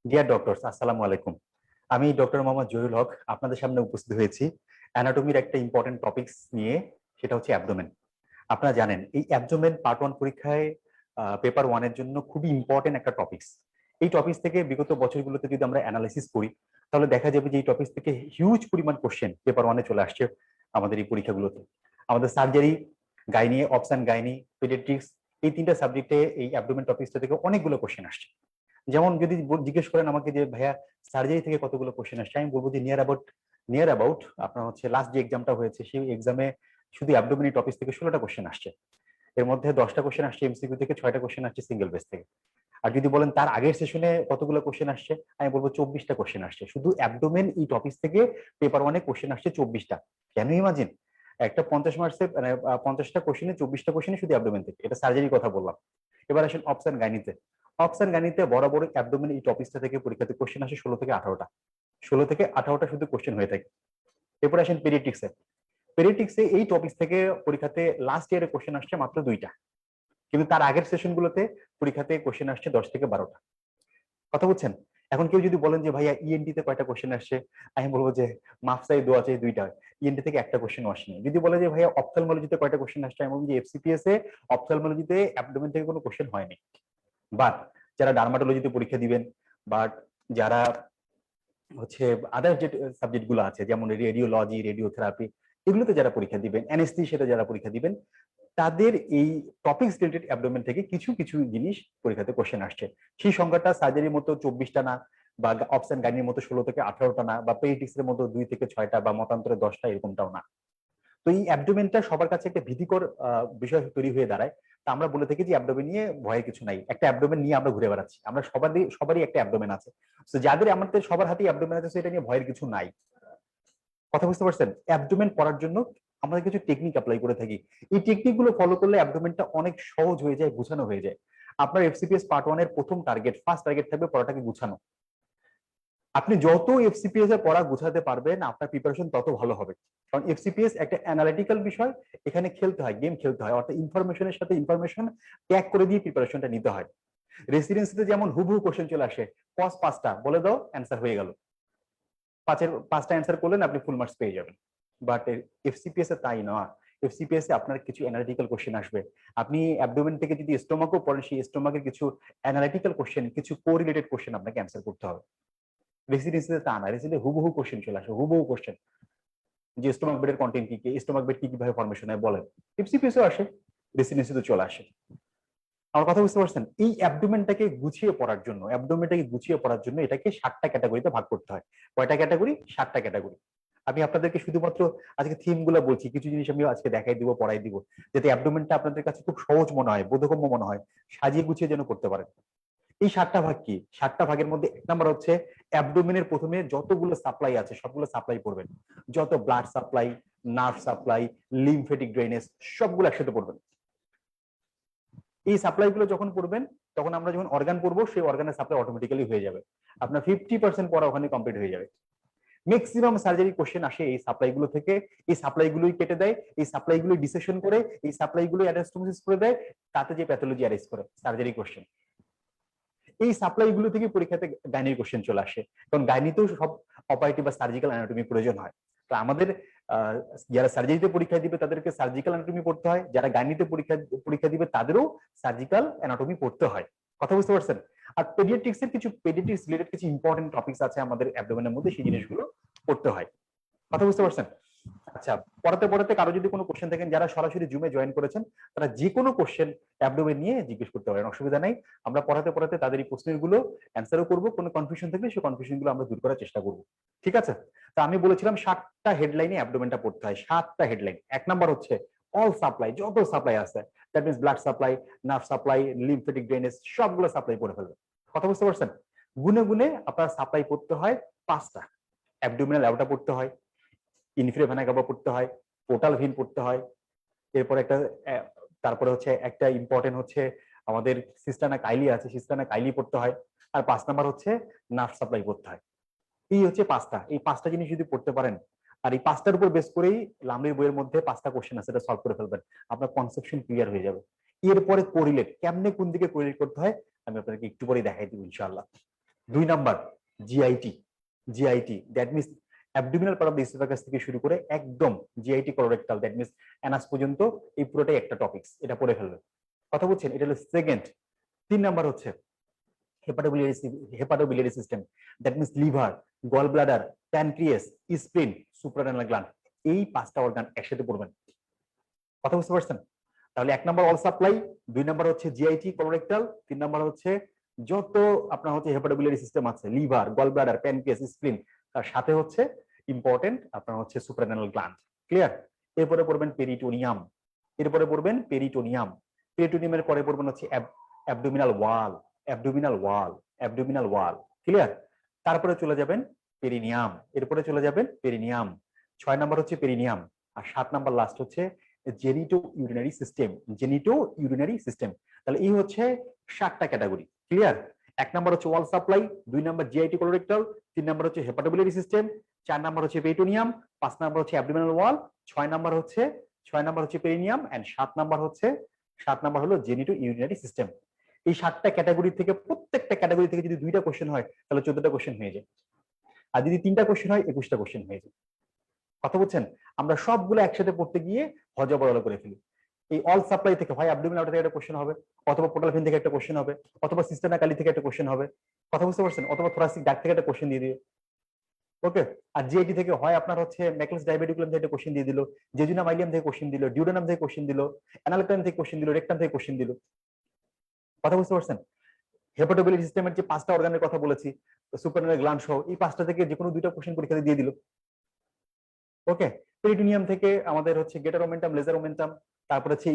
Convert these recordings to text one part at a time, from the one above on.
Deer doctors, আসসালামু আলাইকুম। আমি ডক্টর মোহাম্মদ জহিরুল হক আপনাদের সামনে উপস্থিত হয়েছি অ্যানাটমির একটা ইম্পর্টেন্ট টপিকস নিয়ে। সেটা হচ্ছে অ্যাবডোমেন। আপনারা জানেন এই অ্যাবডোমেন পার্ট 1 পরীক্ষায় পেপার 1-এর জন্য খুবই ইম্পর্টেন্ট একটা টপিকস। এই টপিকস থেকে বিগত বছরগুলোতে যদি আমরা অ্যানালাইসিস করি, তাহলে দেখা যাবে যে এই টপিকস থেকে হিউজ পরিমাণ কোশ্চেন পেপার 1-এ চলে আসছে আমাদের এই পরীক্ষাগুলোতে। আমাদের surgery, gynae, option gynae, paediatrics, এই তিনটা সাবজেক্টে এই অ্যাবডোমেন টপিকসটা থেকে অনেকগুলো কোশ্চেন আসছে। যেমন যদি জিজ্ঞেস করেন আমাকে যে ভাইয়া সার্জারি থেকে কতগুলো কোশ্চেন আসছে, আমি বলবো যে নিয়ার অ্যাবাউট আপনার হচ্ছে লাস্ট যে এক্সামটা হয়েছে সেই এক্সামে শুধু অ্যাবডোমিনি টপিক থেকে 16টা কোশ্চেন আসছে। এর মধ্যে 10টা কোশ্চেন আসছে এমসিকিউ থেকে, 6টা কোশ্চেন আসছে সিঙ্গেল বেস থেকে। আর যদি বলেন তার আগের সেশনে কতগুলো কোশ্চেন আসছে, আমি বলবো 24টা কোশ্চেন আসছে শুধু অ্যাবডোমেন এই টপিক থেকে। পেপার 1-এ কোশ্চেন আসছে 24টা। কেন ইমাজিন, একটা 50 মার্কসে মানে 50টা কোশ্চেনে 24টা কোশ্চেনে শুধু অ্যাবডোমেন থেকে। এটা সার্জারির কথা বললাম। এবার আসেন অপশন গাইনিতে। অপশন গাইনিতে বরাবর অ্যাবডোমেন এই টপিকটা থেকে পরীক্ষাতে কোশ্চেন আসে 16 থেকে 18টা। 16 থেকে 18টা শুধু কোশ্চেন হয়ে থাকে। এরপর আসেন পেডিয়াট্রিক্সে। পেডিয়াট্রিক্সে এই টপিক থেকে পরীক্ষাতে লাস্ট ইয়ারে কোশ্চেন আসছে মাত্র 2টা, কিন্তু তার আগের সেশনগুলোতে পরীক্ষাতে কোশ্চেন আসছে 10 থেকে 12টা। কথা বুঝছেন? এখন কেউ যদি বলেন যে ভাইয়া ইএনটি তে কয়টা কোশ্চেন আসছে, আমি বলবো যে মাফ চাই দোয়া চাই 2টা। ইএনটি থেকে একটা কোশ্চেন আসেনি। যদি বলে যে ভাইয়া অপথ্যালমোলজিতে কয়টা কোশ্চেন আসছে, আমি বলবো যে এফসিপিএস এ অপথ্যালমোলজিতে অ্যাবডোমেন থেকে কোনো কোশ্চেন হয়নি। বাট যারা ডার্মাটোলজিতে পরীক্ষা দিবেন, বাট যারা হচ্ছে আদার যে সাবজেক্ট গুলো আছে যেমন রেডিওলজি, রেডিওথেরাপি, এগুলোতে যারা পরীক্ষা দিবেন, অ্যানেস্থেসিয়াতে যারা পরীক্ষা দিবেন, তাদের এই টপিকস রিলেটেড অ্যাবডোমেন থেকে কিছু কিছু জিনিস পরীক্ষাতে কোশ্চেন আসছে। সেই সংখ্যাটা সার্জারির মতো 24টা না, বা অপশন গাইনির মতো 16 থেকে 18টা না, বা পেডিয়াট্রিক্স এর মতো 2 থেকে 6টা বা মতান্তরে 10টা, এরকমটাও না। তো এই অ্যাবডোমেনটা সবার কাছে একটা ভীতিকর বিষয় তৈরি হয়ে দাঁড়ায়। তা আমরা বলে থাকি যে অ্যাবডোমেন নিয়ে ভয়ের কিছু নাই, একটা অ্যাবডোমেন নিয়ে আমরা ঘুরে বেড়াচ্ছি। আমরা সবারই একটা অ্যাবডোমেন আছে। তো যাদের আমাদের সবার হাতেই অ্যাবডোমেন আছে, সেটা নিয়ে ভয়ের কিছু নাই। কথা বুঝতে পারছেন? অ্যাবডোমেন পড়ার জন্য আমরা কিছু টেকনিক অ্যাপ্লাই করে থাকি। এই টেকনিক গুলো ফলো করলে অ্যাবডোমেনটা অনেক সহজ হয়ে যায়, গুছানো হয়ে যায়। আপনার এফসিপিএস পার্ট 1-এর প্রথম টার্গেট, ফার্স্ট টার্গেট থাকবে পড়াটাকে গুছানো। আপনি যত এফসিপিএস এর পড়া গুছাতে পারবেন, আপনার প্রিপারেশন তত ভালো হবে। কারণ এফসিপিএস একটা অ্যানালিটিক্যাল বিষয়। এখানে খেলতে হয়, গেম খেলতে হয়, অর্থাৎ ইনফরমেশনের সাথে ইনফরমেশন ট্যাগ করে দিয়ে প্রিপারেশনটা নিতে হয়। রেসিডেন্সিতে যেমন হুবহু কোশ্চেন চলে আসে, কস 5টা বলে দাও, অ্যান্সার হয়ে গেল। 5টা অ্যান্সার করলেন, আপনি ফুল মার্কস পেয়ে যাবেন। বাট এফসিপিএস এ তাই নয়। এফসিপিএস এ আপনার কিছু অ্যানালিটিক্যাল কোশ্চেন আসবে। আপনি অ্যাবডোমেন থেকে যদি স্টোমাকও পড়েন, সেই স্টোমাকের কিছু অ্যানালিটিক্যাল কোশ্চেন, কিছু কোরিলেটেড কোশ্চেন আপনাকে অ্যান্সার করতে হবে। রেসিডেন্সিতে তা না, রেসিডেন্সিতে হুবহু কোশ্চেন চলে আসে, হুবহু কোশ্চেন যে স্টোমাক বেডের কন্টেন্ট কি কি, স্টোমাক বেড কি কিভাবে ফরমেশন হয় বলেন। এফসিপিএস ও আসে, রেসিডেন্সিতে চলে আসে। আমার কথা বুঝতে পারছেন? এই অ্যাবডোমেনটাকে গুছিয়ে পড়ার জন্য, অ্যাবডোমেনটাকে গুছিয়ে পড়ার জন্য এটাকে 7টা ক্যাটাগরিতে ভাগ করতে হয়। কয়টা ক্যাটাগরি? 7টা ক্যাটাগরি। আমি আপনাদেরকে শুধুমাত্র আজকে থিম গুলো বলছি, কিছু জিনিস আমি আজকে দেখাই দিব, পড়াই দিব, যাতে অ্যাবডোমেনটা আপনাদের কাছে খুব সহজ মনে হয়, বোধগম্য মনে হয়, সাজিয়ে গুছিয়ে যেন করতে পারেন। এই 7টা ভাগ কি? 7টা ভাগের মধ্যে 1 নাম্বার হচ্ছে অ্যাবডোমেনের প্রথমে যতগুলো সাপ্লাই আছে সবগুলো সাপ্লাই পড়বেন। যত blood supply, nerve supply, lymphatic drainage, সবগুলো একসাথে পড়বেন। এই সাপ্লাই গুলো যখন পড়বেন, তখন আমরা যখন অর্গান পড়বো, সেই অর্গানের সাপ্লাই অটোমেটিক্যালি হয়ে যাবে। আপনার 50% পড়া ওখানে কমপ্লিট হয়ে যাবে। ম্যাক্সিমাম সার্জারি কোশ্চেন আসে এই সাপ্লাই গুলো থেকে। এই সাপ্লাই গুলোই কেটে দেয়, এই সাপ্লাই গুলোই ডিসেকশন করে, এই সাপ্লাই গুলোই অ্যানাস্টোমোসিস করে দেয়, তাতে যে প্যাথোলজি অ্যারেস্ট করে সার্জারি কোশ্চেন। এই সাপ্লাই গুলো থেকে পরীক্ষাতে গাইনির কোশ্চেন চলে আসে, কারণ গাইনিতেও সব অপারেটিভ বা সার্জিক্যাল অ্যানাটমি প্রয়োজন হয়। তো আমাদের যারা সার্জারিতে পরীক্ষা দিবে তাদেরকে সার্জিক্যাল অ্যানাটমি পড়তে হয়, যারা গাইনিতে পরীক্ষা পরীক্ষা দিবে তাদেরও সার্জিক্যাল অ্যানাটমি পড়তে হয়। কথা বুঝতে পারছেন? আর পেডিয়াট্রিক্স এর কিছু, পেডিয়াট্রিক্স রিলেটেড কিছু ইম্পর্টেন্ট টপিকস আছে আমাদের অ্যাবডোমেনের মধ্যে, সেই জিনিসগুলো পড়তে হয়। কথা বুঝতে পারছেন? আচ্ছা, পড়াতে পড়াতে কারো যদি কোনো কোশ্চেন থাকেন, যারা সরাসরি জুমে জয়েন করেছেন, তারা যে কোনো কোশ্চেন অ্যাবডোমেন নিয়ে জিজ্ঞেস করতে পারেন, অসুবিধা নাই। আমরা পড়াতে পড়াতে তাদের এই প্রশ্নের গুলো অ্যান্সারও করবো। কোনো কনফিউশন থাকলে সেই কনফিউশন গুলো আমরা দূর করার চেষ্টা করবো। ঠিক আছে? তো আমি বলেছিলাম 7টা হেডলাইনে অ্যাবডোমেনটা পড়তে হয়। 7টা হেডলাইন। 1 নাম্বার হচ্ছে অল সাপ্লাই, যত সাপ্লাই আছে, that means blood supply, nerve supply, lymphatic drainage, সবগুলো সাপ্লাই পড়ে ফেলবে। কথা বুঝতে পারছেন? গুনে গুনে আপনার সাপ্লাই পড়তে হয় 5টা। অ্যাবডোমিনাল অ্যাওটা পড়তে হয়, ইনফ্রাভেনা কাবা পড়তে হয়, পোর্টাল ভেন পড়তে হয়। এরপর একটা তারপরে হচ্ছে একটা ইম্পর্টেন্ট হচ্ছে আমাদের সিস্টানা কাইলি আছে, সিস্টানা কাইলি পড়তে হয়। আর 5 নাম্বার হচ্ছে নার্ভ সাপ্লাই পড়তে হয়। এই হচ্ছে 5টা। এই 5টা জিনিস যদি পড়তে পারেন, আর এই 5টার উপর বেস করেই লামড়ির বইয়ের মধ্যে 5টা কোশ্চেন আছে, এটা সলভ করে ফেলবেন, আপনার কনসেপশন ক্লিয়ার হয়ে যাবে। এরপরে কোরিলেট, কেমনে কোন দিকে কোরিলেট করতে হয় আমি আপনাদেরকে একটু পরে দেখাই দিব ইনশাআল্লাহ। 2 number GIT, GIT that means abdominal part of the oesophagus থেকে শুরু করে একদম GIT colorectal that means Anas পর্যন্ত এই পুরোটাই একটা টপিকস, এটা পড়ে ফেলবে। কথা বলছেন, এটা হলো সেকেন্ড। 3 নাম্বার হচ্ছে hepatobiliary system that means liver, gall bladder, pancreas, spleen, suprarenal gland, এই 5টা অর্গান একসাথে পড়বেন। কথা বুঝতে পারছেন? তাহলে 1 নাম্বার অল সাপ্লাই, 2 নাম্বার হচ্ছে জিআইটি কোলোরেক্টাল, 3 নাম্বার হচ্ছে যত আপনার হচ্ছে হেপাটোবিলিয়ারি সিস্টেম আছে, liver, gall bladder, pancreas, spleen, তার সাথে হচ্ছে ইম্পর্টেন্ট আপনার হচ্ছে সুপ্রারেনাল গ্ল্যান্ড। ক্লিয়ার? এরপরে পড়বেন পেরিটোনিয়াম, এরপরে পড়বেন পেরিটোনিয়াম, পেরিটোনিয়ামের পরে পড়বেন হচ্ছে abdominal wall, abdominal wall, abdominal wall. Clear? তারপরে চলে যাবেন পেরিনিয়াম, এরপরে চলে যাবেন পেরিনিয়াম। 6 নাম্বার হচ্ছে পেরিনিয়াম, আর 7 নাম্বার লাস্ট হচ্ছে genito urinary system, genito urinary system. তাহলে এই হচ্ছে 7টা ক্যাটাগরি। ক্লিয়ার? 1 নাম্বার হচ্ছে wall supply, 2 number GIT colorectal, 3 number হচ্ছে হেপাটোবিলিয়ারি সিস্টেম, 4 নাম্বার হচ্ছে পেরিটোনিয়াম, 5 নাম্বার হচ্ছে অ্যাবডোমিনাল ওয়াল, 6 নাম্বার হচ্ছে পেরিনিয়াম, এন্ড 7 নাম্বার হলো জেনিটো ইউরিনারি সিস্টেম। এই 7টা ক্যাটাগরি থেকে প্রত্যেকটা ক্যাটাগরি থেকে যদি 2টা কোশ্চেন হয় তাহলে 14টা কোশ্চেন হয়ে যায়, আর যদি 3টা কোশ্চেন হয় 21টা কোশ্চেন হয়ে যায়। কথা বলছেন? আমরা সবগুলো একসাথে পড়তে গিয়ে হজবরল করে ফেলি। এই অল সাপ্লাই থেকে হয় অ্যাবডোমিনাল আউটার থেকে একটা কোশ্চেন হবে, অথবা পোর্টাল ভেন থেকে একটা কোশ্চেন হবে, অথবা সিস্টেম কালি থেকে একটা কোশ্চেন হবে। কথা বুঝতে পারছেন? অথবা থোরাসিক ডাক থেকে একটা কোশ্চেন দিয়ে দিবে। ওকে? আর জিআইটি থেকে হয় আপনার হচ্ছে ম্যাকলেস ডায়াবেটিকুলাম থেকে একটা কোশ্চেন দিয়ে দিল, জেজুনা মাইলিয়াম থেকে কোশ্চেন দিল, ডিউডেনাম থেকে কোশ্চেন দিল, অ্যানালকাম থেকে কোশ্চেন দিল, রেকটাম থেকে কোশ্চেন দিল। কথা বুঝতে পারছেন? হেপাটোবিলিয়ারি সিস্টেমের যে 5টা অর্গানের কথা বলেছি, সুপ্রারেনাল গ্ল্যান্ড সহ, এই 5টা থেকে যে কোনো 2টা কোশ্চেন পরীক্ষাতে দিয়ে দিল। ওকে? পেরিটোনিয়াম থেকে আমাদের হচ্ছে গেটার ওমেন্টাম, লেজার ওমেন্টাম, তারপরে হচ্ছে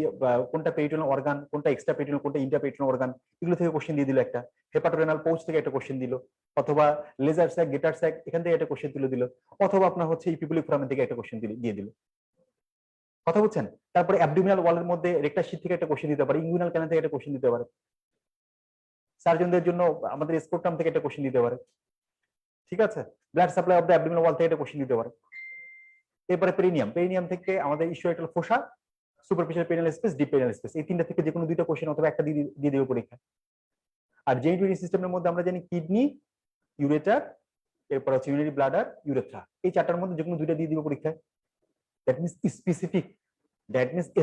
কোনটা পেরিটোনিয়াল অর্গান, কোনটা এক্সট্রা পেরিটোনিয়াল, কোনটা ইন্ট্রা পেরিটোনিয়াল অর্গান, এগুলো থেকে কোশ্চেন দিয়ে দিল একটা। হেপাটোরেনাল পোচ থেকে একটা কোশ্চেন দিল, অথবা লেজার স্যাক, গেটার স্যাক, এখান থেকে একটা কোশ্চেন তুলে দিল, অথবা আপনার হচ্ছে ইপিপুলিক ফোরামেন থেকে একটা কোশ্চেন দিয়ে দিল। কথা বুঝছেন? তারপরে অ্যাবডোমিনাল ওয়ালের মধ্যে রেক্টাস শীট থেকে একটা কোশ্চেন দিতে পারে, ইনগুইনাল ক্যানাল থেকে একটা কোশ্চেন দিতে পারে, সার্জনদের জন্য আমাদের স্পোর্টাম থেকে একটা কোশ্চেন দিতে পারে। ঠিক আছে? Blood supply of the abdominal wall থেকে একটা কোশ্চেন দিতে পারে। এরপরে পেরিনিয়াম থেকে আমাদের ischioanal fossa, superficial perineal space, deep perineal space, এই 3টা থেকে যে কোনো 2টা কোশ্চেন অথবা একটা দিয়ে দেবে পরীক্ষা। আর জেনিটোরি সিস্টেমের মধ্যে আমরা জানি কিডনি, ইউরেটার, এরপর হচ্ছে ইউরিনারি ব্লাডার, ইউরেথ্রা, এই 4টার মধ্যে যে কোনো 2টা দিয়ে দিবে পরীক্ষায়। দ্যাট মিনস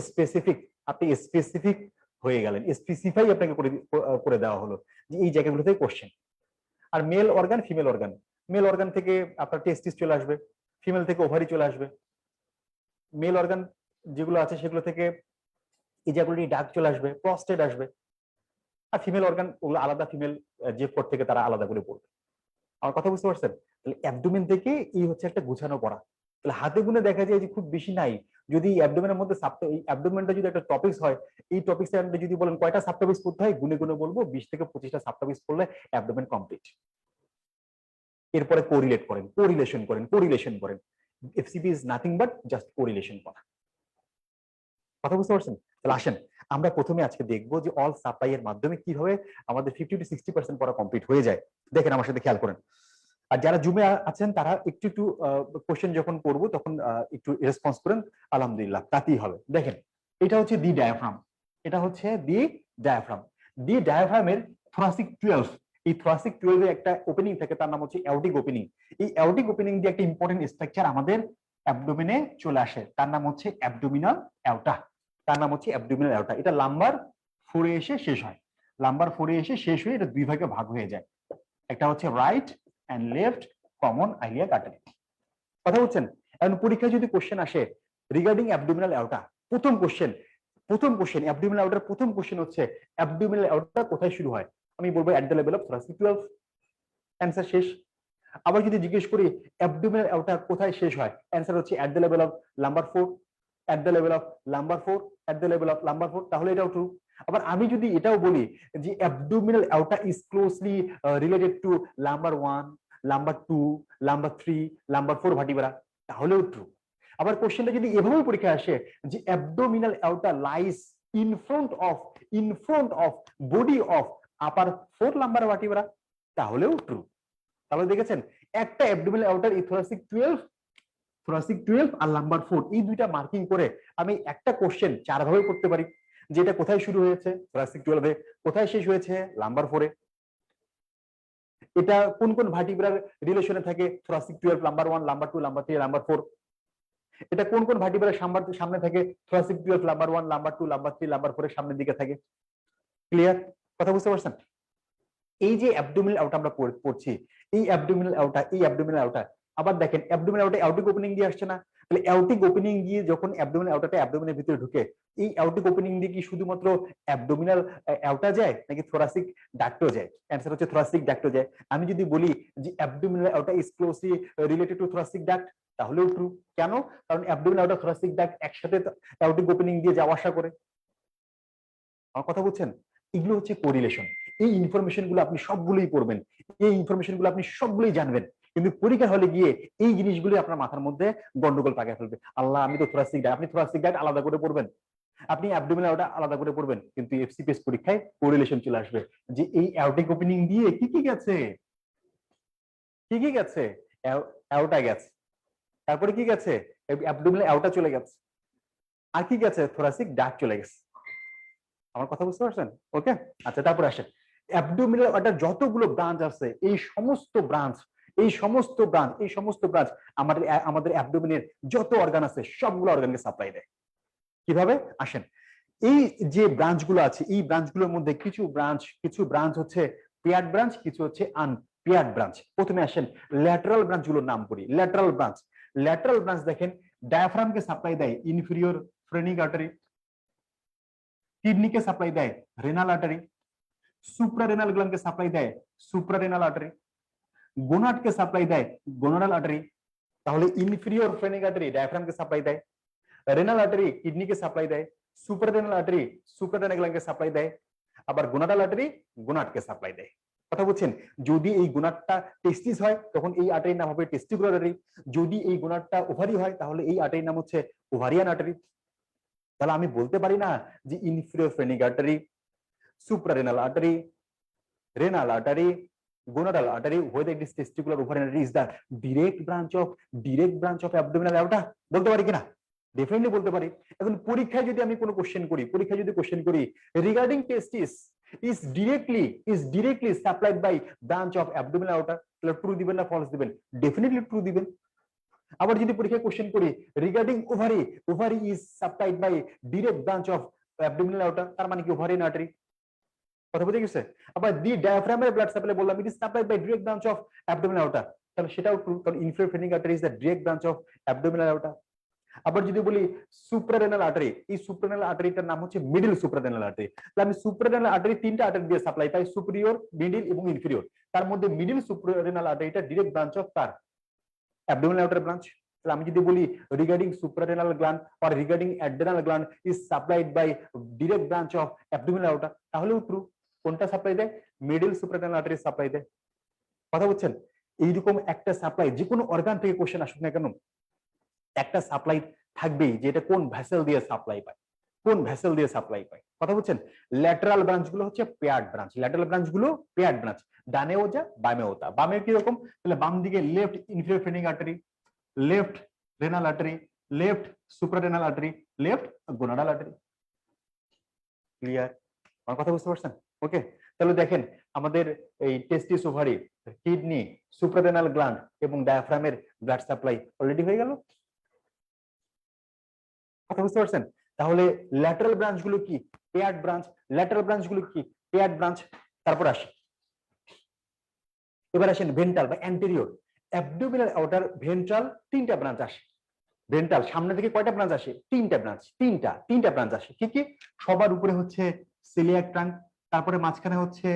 স্পেসিফিক, আপনি স্পেসিফিক হয়ে গেলেন, স্পেসিফাই আপনাকে করে দেওয়া হলো যে এই জায়গাগুলো থেকে কোশ্চেন। আর male organ, female organ, male organ থেকে আপনার টেস্টিস চলে আসবে, ফিমেল থেকে ওভারি চলে আসবে। মেল অর্গান যেগুলো আছে সেগুলো থেকে ইজাকুলারি ডাক চলে আসবে, প্রস্টেট আসবে। আর ফিমেল অর্গান ওগুলো আলাদা, ফিমেল যে পর থেকে তারা আলাদা করে পড়বে। আমার কথা বুঝতে পারছেন? তাহলে অ্যাবডোমেন থেকে এই হচ্ছে একটা গুছানো পড়া। তাহলে হাতে গুনে দেখা যায় যে খুব বেশি নাই। যদি অ্যাবডোমেনের মধ্যে এই অ্যাবডোমেনটা যদি একটা টপিকস হয়, এই টপিকস যদি বলেন কয়টা সাব টপিকস পড়তে হয়, গুনে গুনে বলবো 20 থেকে 25টা সাব টপিকস পড়লে অ্যাবডোমেন কমপ্লিট। এরপরে কোরিলেশন করেন। FCP is nothing but just correlation করা। কথা বুঝতে পারছেন? তাহলে আসেন আমরা প্রথমে আজকে দেখবো যে অল সাপ্লাই এর মাধ্যমে কিভাবে আমাদের 50 to 60% পড়া কমপ্লিট হয়ে যায়। দেখেন আমার সাথে খেয়াল করেন। আর যারা জুমে আছেন তারা একটু কোশ্চেন যখন করবো তখন একটু রেসপন্স করেন, আলহামদুলিল্লাহ তাতেই হবে। দেখেন এটা হচ্ছে দি ডায়াফ্রাম, এটা হচ্ছে দি ডায়াফ্রামের থোরাসিক 12, এই থোরাসিক 12 এ একটা ওপেনিং থাকে, তার নাম হচ্ছে অ্যাওটিক ওপেনিং। এই অ্যাওটিক ওপেনিং দিয়ে একটা ইম্পর্টেন্ট স্ট্রাকচার আমাদের অ্যাবডোমেনে চলে আসে, তার নাম হচ্ছে অ্যাবডোমিনাল অ্যাওটা, এটা লাম্বার 4 এসে শেষ হয়, এটা 2 ভাগে ভাগ হয়ে যায়। একটা হচ্ছে right and left common iliac artery. কথা বলছেন? এখন পরীক্ষায় যদি কোশ্চেন আসে রিগার্ডিং অ্যাবডোমিনাল অ্যাওটা, প্রথম কোশ্চেন অ্যাবডোমিনাল অ্যাওটার প্রথম কোশ্চেন হচ্ছে অ্যাবডোমিনাল অ্যাওটা কোথায় শুরু হয়? আমি বলবো এট the level of thoracic 12, answer শেষ। আবার যদি জিজ্ঞেস করি অ্যাবডোমিনাল অ্যাওটা কোথায় শেষ হয়, অ্যান্সার হচ্ছে এট দ্য লেভেল অফ লাম্বার 4, তাহলে এটাও ট্রু। আবার আমি যদি এটাও বলি যে abdominal অ্যাওটা is closely related two lumber 1, lumber 2, lumber 3, lumber 4 vertebra, তাহলেও ট্রু। আবার কোশ্চেনটা যদি এভাবে পরীক্ষা আসে যে abdominal aorta lies in front of body of upper 4 lumber vertebra, তাহলেও ট্রু। তাহলে দেখেছেন একটা অ্যাবডোমিনাল অ্যাওটার থোরাসিক 12 আর লাম্বার 4 এই দুইটা মার্কিং করে আমি একটা কোশ্চেন 4 ভাবে করতে পারি, যেটা কোথায় শুরু হয়েছে থোরাসিক 12 এ, কোথায় শেষ হয়েছে লাম্বার 4 এ। এটা কোন কোন ভার্টিব্রার রিলেশনে থাকে? Thoracic 12 number 1, number 2, number 3, number 4। এটা কোন কোন ভার্টিব্রার সামনে থাকে? Thoracic 12 number 1, number 2, number 3, number 4 এর সামনের দিকে থাকে। ক্লিয়ার? কথা বুঝতে পারছেন? এই যে অ্যাবডোমিনাল আউট আমরা পড়ছি, এই অ্যাবডোমিনাল আউটা আবার দেখেন অ্যাবডোমিনাল আউটা অ্যাওটিক ওপেনিং দিয়ে আসছে না? তাহলে অ্যাওটিক ওপেনিং দিয়ে যখন অ্যাবডোমিনাল আউটাটা অ্যাবডোমিনের ভিতরে ঢুকে, এই অ্যাওটিক ওপেনিং দিয়ে কি শুধুমাত্র অ্যাবডোমিনাল আউটা যায় নাকি থোরাসিক ডাক্টও যায়? অ্যান্সার হচ্ছে থোরাসিক ডাক্টও যায়। আমি যদি বলি যে abdominal aorta is closely related to thoracic duct, তাহলেও ট্রু। কেন? কারণ অ্যাবডোমিনাল আউটা থোরাসিক ডাক্ট একসাথে অ্যাওটিক ওপেনিং দিয়ে যাওয়া আসা করে। আমার কথা বুঝছেন? এগুলো হচ্ছে কোরিলেশন। এই ইনফরমেশন গুলো আপনি সবগুলোই পড়বেন, এই ইনফরমেশন গুলো আপনি সবগুলোই জানবেন, কিন্তু পরীক্ষা হলে গিয়ে এই জিনিসগুলো আপনার মাথার মধ্যে গন্ডগোল পাকিয়ে ফেলবে। আল্লাহ, আমি তো থোরাসিক ডাক্ট, আপনি থোরাসিক ডাক্ট আলাদা করে পড়বেন, আপনি অ্যাবডোমিনাল ওটা আলাদা করে পড়বেন, কিন্তু এফসিপিএস পরীক্ষায় কোরিলেশন চলে আসবে যে এই অ্যাওটিক ওপেনিং দিয়ে কি কি গেছে, কি কি গেছে, অ্যাওটা গেছে, তারপরে কি গেছে, অ্যাবডোমিনাল অ্যাওটা চলে গেছে, আর কি গেছে, থোরাসিক ডাক্ট চলে গেছে। আমার কথা বুঝতে পারছেন? ওকে, আচ্ছা তারপরে আসেন অ্যাবডোমিনাল ওয়াটার যতগুলো ব্রাঞ্চ আছে, এই সমস্ত ব্রাঞ্চ আমাদের আমাদের অ্যাবডোমিনের যত অর্গান আছে সবগুলো অর্গানকে সাপ্লাই দেয়। কিভাবে? আসেন, এই যে ব্রাঞ্চগুলো আছে, এই ব্রাঞ্চগুলোর মধ্যে কিছু ব্রাঞ্চ হচ্ছে পেয়ার্ড ব্রাঞ্চ, কিছু হচ্ছে আনপেয়ার্ড ব্রাঞ্চ। প্রথমে আসেন ল্যাটারাল ব্রাঞ্চগুলোর নাম করি। ল্যাটারাল ব্রাঞ্চ দেখেন ডায়াফ্রামকে সাপ্লাই দেয় ইনফিরিয়র ফ্রেনিক আর্টারি, কিডনিকে সাপ্লাই দেয় রেনাল আর্টারি, সুপ্রারেনাল গ্ল্যান্ডকে সাপ্লাই দেয় সুপ্রারেনাল আর্টারি, গোনাডকে সাপ্লাই দেয় গোনাডাল আর্টারি। তাহলে ইনফিরিয়র ফ্রেনিক আর্টারি ডায়াফ্রামকে সাপ্লাই দেয়, রেনাল আর্টারি কিডনিকে সাপ্লাই দেয়, সুপ্রারেনাল আর্টারি সুপ্রারেনাল গ্ল্যান্ডকে সাপ্লাই দেয়, আবার গোনাডাল আর্টারি গোনাডকে সাপ্লাই দেয়। কথা বলছেন? যদি এই গোনাডটা টেস্টিস হয় তখন এই আর্টারির নাম হবে টেস্টিকুলার আর্টারি, যদি এই গোনাডটা ওভারি হয় তাহলে এই আর্টারির নাম হচ্ছে ওভারিয়ান আর্টারি। তাহলে আমি বলতে পারি না যে inferior phrenic artery, suprarenal artery, renal artery, gonadal artery, whether it is testicular ovarian artery is the direct branch of abdominal aorta, বলতে পারি কিনা? ডেফিনেটলি বলতে পারি। এখন পরীক্ষায় যদি আমি কোনো কোশ্চেন করি regarding testis is directly supplied by branch of abdominal aorta, তাহলে ট্রু দিবেন না ফলস দিবেন? ডেফিনেটলি ট্রু দিবেন। আবার যদি পরীক্ষায় কোশ্চেন করি regarding ovary is supplied by direct branch of abdominal আউটার, তার মানে কি ওভারিয়ান আর্টারি। কথা বুঝে গেছে? আবার দি ডায়াফ্রামের ব্লাড সাপ্লাই বললাম it is supplied by direct branch of abdominal আউটার, তাহলে সেটাও ট্রু, কারণ inferior phrenic artery is the direct branch of abdominal আউটার। আবার যদি বলি সুপ্রারেনাল আর্টারি, এই সুপ্রারেনাল আর্টারিটার নাম হচ্ছে মিডল সুপ্রারেনাল আর্টারি। তাহলে আমি সুপ্রারেনাল আর্টারি তিনটা আর্টারি দিয়ে সাপ্লাই পাই, সুপিরিয়র, মিডল এবং ইনফিরিয়র। তার মধ্যে মিডল সুপ্রারেনাল আর্টারিটা ডিরেক্ট ব্রাঞ্চ অফ তার অ্যাবডোমিনাল আউটার ব্রাঞ্চ। তাহলে আমি যদি বলি regarding suprarenal gland or regarding adrenal gland is supplied by direct branch of abdominal আউটার, তাহলেও ট্রু। কোনটা সাপ্লাই দেয়? মিডল সুপ্রারেনাল আর্টারি সাপ্লাই দেয়। কথা বুঝছেন? এইরকম একটা সাপ্লাই যে কোনো অর্গান থেকে কোশ্চেন আসুক না কেন, একটা সাপ্লাই থাকবেই যে এটা কোন ভেসেল দিয়ে সাপ্লাই পায়, কথা বুঝছেন? ল্যাটারাল ব্রাঞ্চ গুলো হচ্ছে পেয়ার্ড ব্রাঞ্চ, ডানেও যা বামেও তা। বামে কি রকম? তাহলে বাম দিকে left inferior phrenic artery, left renal artery, left suprarenal artery, left gonadal artery. Clear? আমার কথা বুঝতে পারছেন? ওকে, তাহলে দেখেন আমাদের এই টেস্টিস, ওভারি, কিডনি, সুপ্রারেনাল গ্ল্যান্ড এবং ডায়াফ্রামের ব্লাড সাপ্লাই অলরেডি হয়ে গেল। কথা বুঝতে পারছেন? তাহলে ল্যাটারাল ব্রাঞ্চগুলো কি? Paired branch. তারপর এবার আসেন ভেন্ট্রাল বা অ্যান্টেরিয়র। অ্যাবডোমিনাল আউটার ভেন্ট্রাল তিনটা ব্রাঞ্চ আসে। ভেন্ট্রাল সামনে থেকে কয়টা ব্রাঞ্চ আসে? তিনটা ব্রাঞ্চ আসে। কি কি? সবার উপরে হচ্ছে সিলিয়াক ট্রাঙ্ক, তারপরে মাঝখানে হচ্ছে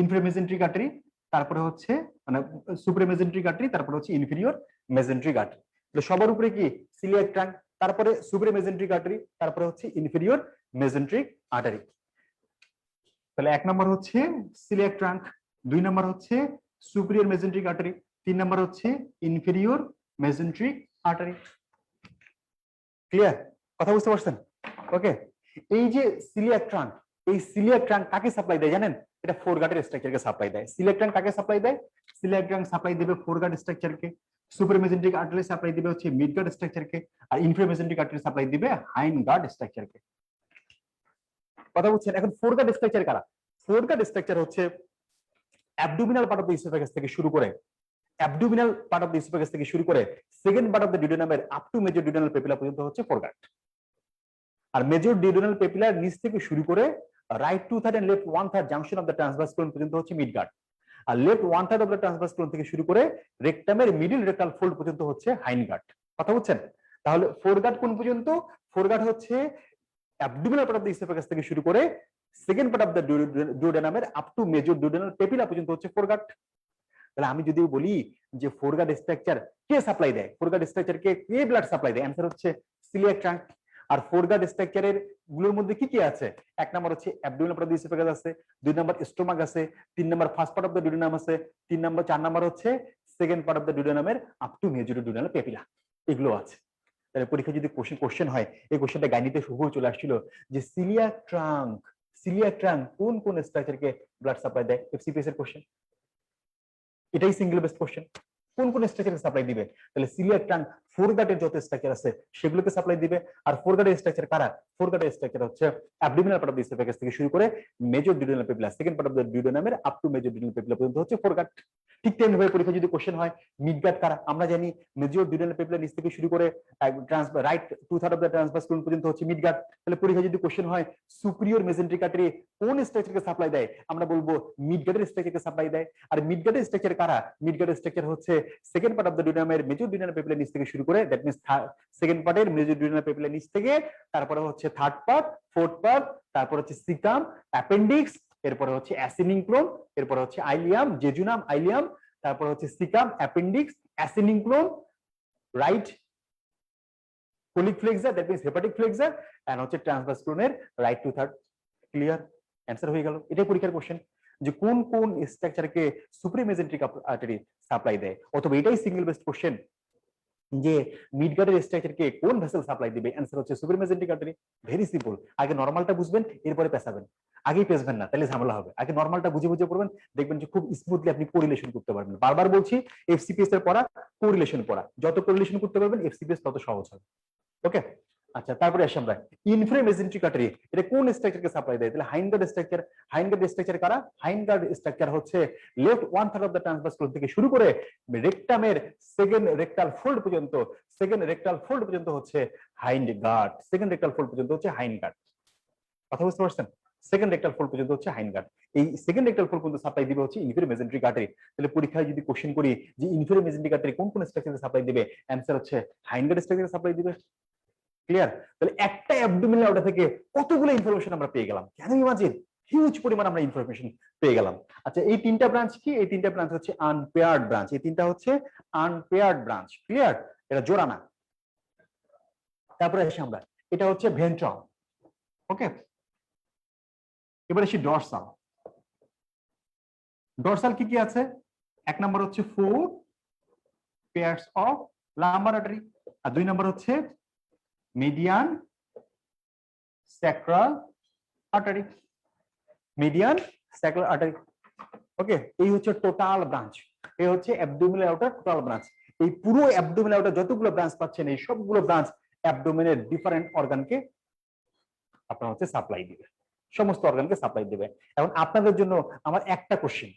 ইনফিরিয়র মেজেন্ট্রিক আর্টারি, তারপরে হচ্ছে মানে সুপার মেজেন্ট্রিক আর্টারি, তারপরে হচ্ছে ইনফিরিয়র মেজেন্ট্রিক আর্টারি। তো সবার উপরে কি? সিলিয়াক ট্রাঙ্ক, তারপরে সুপার মেজেন্ট্রিক আর্টারি, তারপরে হচ্ছে ইনফিরিয়র মেজেন্ট্রিক আর্টারি। তাহলে 1 নম্বর হচ্ছে সিলিয়াক ট্রাঙ্ক, 2 নম্বর হচ্ছে সুপিরিয়র মেজেন্ট্রিক আর্টারি, 3 নম্বর হচ্ছে ইনফিরিয়র মেজেন্ট্রিক আর্টারি। ক্লিয়ার? কথা বুঝতে পারছেন? ওকে, এই যে সিলিয়াক ট্রাঙ্ক, এই সিলিয়াক ট্রাঙ্ক কাকে সাপ্লাই দেয় জানেন? এটা ফোরগাটের স্ট্রাকচারকে সাপ্লাই দেয়। সিলিয়াক ট্রাঙ্ক কাকে সাপ্লাই দেয়? সিলিয়াক ট্রাঙ্ক সাপ্লাই দেবে ফোরগাট স্ট্রাকচারকে, সুপার মেজেন্ট্রিক আর্টারি সাপ্লাই দিবে হচ্ছে মিডগাট স্ট্রাকচারকে, আর ইনফিরিয়র মেজেন্ট্রিক আর্টারি সাপ্লাই দিবে হাইন্ডগাট স্ট্রাকচারকে। কথা বুঝছেন? এখন ফোরগাট স্ট্রাকচার কারা? ফোরগাট স্ট্রাকচার হচ্ছে abdominal part of the oesophagus থেকে শুরু করে abdominal part of the oesophagus থেকে শুরু করে সেকেন্ড পার্ট অফ দ্য ডিউডেনামের up to major duodenal papilla পর্যন্ত হচ্ছে ফোরগাট। আর মেজর ডিউডেনাল পেপিলার নিচ থেকে শুরু করে right 2/3 and left 1/3 junction of the transverse colon পর্যন্ত হচ্ছে মিডগার্ড। আর left 1/3 of the transverse colon থেকে শুরু করে রেকটামের মিডল রেকটাল ফোল্ড পর্যন্ত হচ্ছে হাইন্ডগার্ড। কথা বুঝছেন? তাহলে ফোরগাট কোন পর্যন্ত? ফোরগাট হচ্ছে abdominal part of the oesophagus থেকে শুরু করে সেকেন্ড পার্ট অফ দ্য ডিউডেনামের up to major duodenal papilla পর্যন্ত হচ্ছে ফোরগাট। তাহলে আমি যদি বলি যে ফোরগাট স্ট্রাকচার কে সাপ্লাই দেয়, ফোরগাট স্ট্রাকচারকে কে ব্লাড সাপ্লাই দেয়, অ্যান্সার হচ্ছে সিলিয়াক ট্রাঙ্ক। আর ফোরগাট স্ট্রাকচারের গুলোর মধ্যে কি কি আছে? এক নাম্বার হচ্ছে abdominal part of the oesophagus আছে, দুই নাম্বার স্টোমাক আছে, তিন number first part of the duodenum আছে, চার নাম্বার হচ্ছে সেকেন্ড পার্ট অফ দ্য ডিউডেনামের up to major duodenal papilla, এগুলো আছে। তাহলে পরীক্ষা যদি কোশ্চেন হয়, এই কোশ্চেনটা গাণিতে হুবহু চলে আসছিল যে সিলিয়াক ট্রাঙ্ক কোন কোন স্ট্রাকচারকে ব্লাড সাপ্লাই দেয়? এফসিপিএস এর কোশ্চেন, এটাই সিঙ্গেল বেস্ট কোশ্চেন। কোন কোন স্ট্রাকচারকে সাপ্লাই দিবে? তাহলে সিলিয়াক ট্রাঙ্ক ফোরগাটের যত স্ট্রাকচার আছে সেগুলোকে সাপ্লাই দিবে। আর ফোরগাটের স্ট্রাকচার কারা? ফোরগাটের স্ট্রাকচার হচ্ছে abdominal part of the oesophagus থেকে শুরু করে major duodenal papilla, second part of the ডিউডেনামের up to major duodenal papilla পর্যন্ত হচ্ছে ফোরগাট। ঠিক তেমনি ভাবে পরীক্ষা যদি কোশ্চেন হয় মিডগাট কারা? আমরা জানি মেজর ডিউডেনাল পেপিলা নিচ থেকে শুরু করে right 2/3 of the transverse colon পর্যন্ত হচ্ছে মিডগাট। তাহলে পরীক্ষা যদি কোশ্চেন হয় সুপিরিয়র মেসেন্ট্রিক আর্টারি কোন স্ট্রাকচারকে সাপ্লাই দেয়, আমরা বলবো মিডগাটের স্ট্রাকচারকে সাপ্লাই দেয়। আর মিডগাটের স্ট্রাকচার কারা? মিডগাটের স্ট্রাকচার হচ্ছে সেকেন্ড পার্ট অফ দ্য ডিউডেনামের মেজর ডিউডেনাল পেপিলা নিচ থেকে শুরু করে, দ্যাট মিন্স সেকেন্ড পার্টের মেজর ডিউডেনাল পেপিলা নিচ থেকে, তারপরে হচ্ছে থার্ড পার্ট, ফোর্থ পার্ট, তারপর হচ্ছে সিকাম, অ্যাপেন্ডিক্স, এরপরে হচ্ছে অ্যাসিনিক্লোন, এরপরে হচ্ছে আইলিয়াম, জেজুনাম, আইলিয়াম, তারপর হচ্ছে caecum, appendix, ascending colon, right colic flexure, that means hepatic flexure, and হচ্ছে ট্রান্সভার্স কোলনের রাইট 2/3। ক্লিয়ার? অ্যান্সার হয়ে গেল। এটাই পরীক্ষার কোশ্চেন যে কোন কোন স্ট্রাকচারকে সুপ্রিমেজেন্ট্রিক আর্টারি সাপ্লাই দেয়, অথবা এটাই সিঙ্গেল বেস্ট কোশ্চেন যে মিডগার্ডের স্ট্রাকচারকে কোন ভেসেল সাপ্লাই দিবে, অ্যান্সার হচ্ছে সুপ্রিমেজেন্ট্রিক আর্টারি। Very simple. আগে নরমালটা বুঝবেন, এরপরে পেছাবেন, আগেই পেছবেন না, তাহলে ঝামেলা হবে। আগে নরমালটা বুঝে বুঝে পড়বেন, দেখবেন যে খুব স্মুথলি আপনি কোরিলেশন করতে পারবেন। বারবার বলছি এফসিপিএস এর পড়া কোরিলেশন পড়া, যত কোরিলেশন করতে পারবেন এফসিপিএস তত সহজ হবে। ওকে, আচ্ছা, তারপরে আসি আমরা ইনফ্রামেজেন্ট্রিক আর্টারি, এটা কোন স্ট্রাকচারকে সাপ্লাই দেয়? তাহলে হাইন্ডগার্ড স্ট্রাকচার। হাইন্ডগার্ড স্ট্রাকচার কারা? হাইন্ডগার্ড স্ট্রাকচার হচ্ছে left 1/3 of the transverse colon থেকে শুরু করে রেকটামের সেকেন্ড রেকটাল ফোল্ড পর্যন্ত, হচ্ছে হাইন্ডগার্ড। সেকেন্ড রেকটাল ফোল্ড পর্যন্ত হচ্ছে হাইন্ডগার্ড। কথা বুঝতে পারছেন? সেকেন্ড রেকটাল ফোল্ড পর্যন্ত হচ্ছে হাইন্ডগার্ড। এই সেকেন্ড রেকটাল ফোল্ড পর্যন্ত সাপ্লাই দিবে হচ্ছে ইনফ্রামেজেন্ট্রিক আর্টারি। তাহলে পরীক্ষায় যদি কোশ্চেন করি যে ইনফ্রামেজেন্ট্রিক আর্টারি কোন কোন স্ট্রাকচারকে সাপ্লাই দিবে, অ্যান্সার হচ্ছে হাইন্ডগার্ড স্ট্রাকচারকে সাপ্লাই দিবে। ক্লিয়ার? তাহলে একটা অ্যাবডোমিনাল আউটা থেকে কতগুলো ইনফরমেশন আমরা পেয়ে গেলাম, কেন ইমাজিন হিউজ পরিমাণ আমরা ইনফরমেশন পেয়ে গেলাম। আচ্ছা, এই তিনটা ব্রাঞ্চ কি? এই তিনটা ব্রাঞ্চ হচ্ছে আনপেয়ার্ড ব্রাঞ্চ। এই তিনটা হচ্ছে আনপেয়ার্ড ব্রাঞ্চ। ক্লিয়ার? এটা জোড়া না। তারপরে আসি আমরা, এটা হচ্ছে ভেন্ট্রাল। ওকে, এবার আসি ডরসাল। ডরসাল কি কি আছে? এক নাম্বার হচ্ছে 4 পেয়ারস অফ লাম্বার আর্টারি, আর দুই নাম্বার হচ্ছে median sacral artery. Median sacral artery. Okay, এই হচ্ছে টোটাল ব্রাঞ্চ। এই হচ্ছে অ্যাবডোমিনাল আউটার টোটাল ব্রাঞ্চ। এই পুরো অ্যাবডোমিনাল আউটার যতগুলো ব্রাঞ্চ পাচ্ছেন, এই সবগুলো ব্রাঞ্চ অ্যাবডোমিনের ডিফারেন্ট অর্গানকে আপনার হচ্ছে সাপ্লাই দিবে, সমস্ত অর্গানকে সাপ্লাই দিবে। এখন আপনাদের জন্য আমার একটা কোশ্চেন,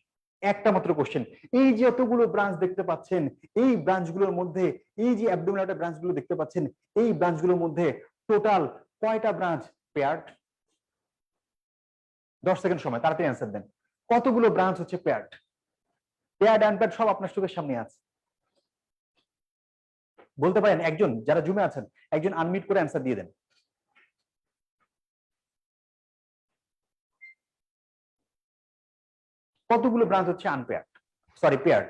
একটা মাত্র কোশ্চেন, এই যে এতগুলো ব্রাঞ্চ দেখতে পাচ্ছেন, এই ব্রাঞ্চগুলোর মধ্যে, এই যে অ্যাবডোমিনাল আউটার ব্রাঞ্চগুলো দেখতে পাচ্ছেন, এই ব্রাঞ্চগুলোর মধ্যে টোটাল কয়টা ব্রাঞ্চ পেয়ার্ড? 10 সেকেন্ড সময়, তাড়াতাড়ি অ্যান্সার দেন। কতগুলো ব্রাঞ্চ হচ্ছে পেয়ার্ড? পেয়ার্ড আনপেয়ার্ড সব আপনার চোখের সামনে আছে, বলতে পারেন। একজন যারা জুমে আছেন, একজন আনমিউট করে অ্যান্সার দিয়ে দেন। কতগুলো ব্রাঞ্চ হচ্ছে আনপেয়ার্ড, সরি পেয়ার্ড?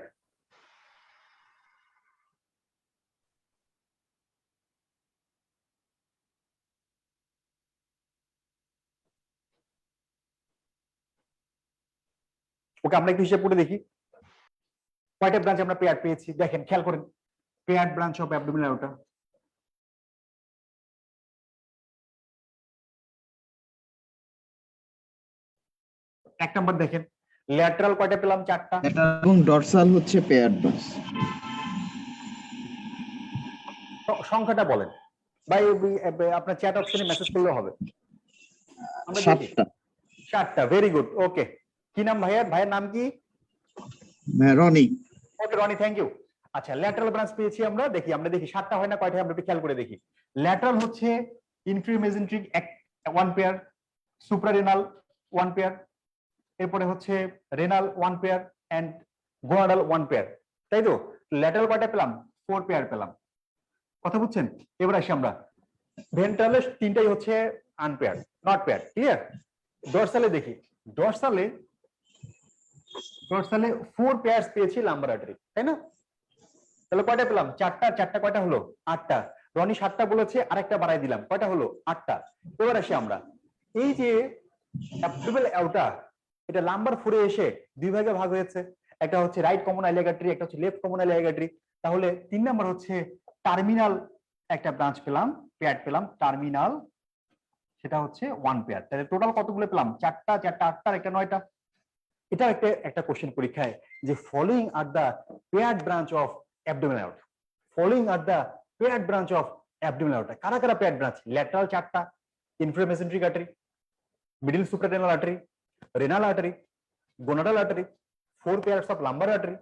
ওকে, আমরা একটু হিসাব করে দেখি কয়টা ব্রাঞ্চ আমরা পেয়ার্ড পেয়েছি। দেখেন, খেয়াল করেন, পেয়ার্ড ব্রাঞ্চ অফ অ্যাবডোমিনাল আউটা। এক নাম্বার দেখেন, ল্যাটারাল কয়টা পেলাম? 4টা। এবং ডরসাল হচ্ছে পেয়ার্ড ব্রাঞ্চ। সংখ্যাটা বলেন ভাই, আপনার চ্যাট অপশনে মেসেজ করলেও হবে। আমরা 7টা। 7টা। Very good. ওকে, কি নাম ভাইয়ার? ভাইয়ের নাম কি? রনি। ওকে রনি, থ্যাংক ইউ। আচ্ছা, ল্যাটারাল ব্রাঞ্চ পেয়েছি আমরা, দেখি 7টা হয় না কয়টা, আমরা একটু খেয়াল করে দেখি। ল্যাটারাল হচ্ছে inferior mesenteric 1 pair, suprarenal 1 pair, এরপরে হচ্ছে renal 1 pair and gonadal 1 pair, তাই তো? ল্যাটারাল কয়টা পেলাম? 4 পেয়ার পেলাম। কথা বুঝছেন? এবার আসি আমরা ভেন্ট্রালে, 3টাই হচ্ছে আনপেয়ার, নট পেয়ার, ক্লিয়ার? ডরসালে দেখি, ডরসালে 4 পেয়ার্স পেয়েছি লাম্বার আর্টারি, তাই না? তাহলে কয়টা পেলাম? 4টা, 4টা কয়টা হলো? 8টা। রনি 7টা বলেছে, আরেকটা বাড়াই দিলাম, কয়টা হলো? 8টা। এবার আসি আমরা, এই যে অ্যাবডোমিনাল অ্যাওর্টা, এটা লাম্বার 4 এ এসে 2 ভাগে ভাগ হয়েছে, একটা হচ্ছে রাইট কমন আইলিয়াক আর্টারি, একটা হচ্ছে লেফট কমন আইলিয়াক আর্টারি। তাহলে 3 নাম্বার হচ্ছে টার্মিনাল একটা ব্রাঞ্চ পেলাম, পেয়ার পেলাম টার্মিনাল, সেটা হচ্ছে 1 পেয়ার। তাহলে টোটাল কতগুলো পেলাম? 4টা, 4টা 8টা, একটা 9টা। এটা একটা কোশ্চেন পরীক্ষায়, যে following are the paired branch of abdominal aorta, following are the paired branch of abdominal aorta, কারা কারা পেয়ার্ড ব্রাঞ্চ? ল্যাটারাল 4টা, inferior mesenteric artery, middle suprarenal artery, renal artery, gonadal artery, 4 pairs of lumbar artery,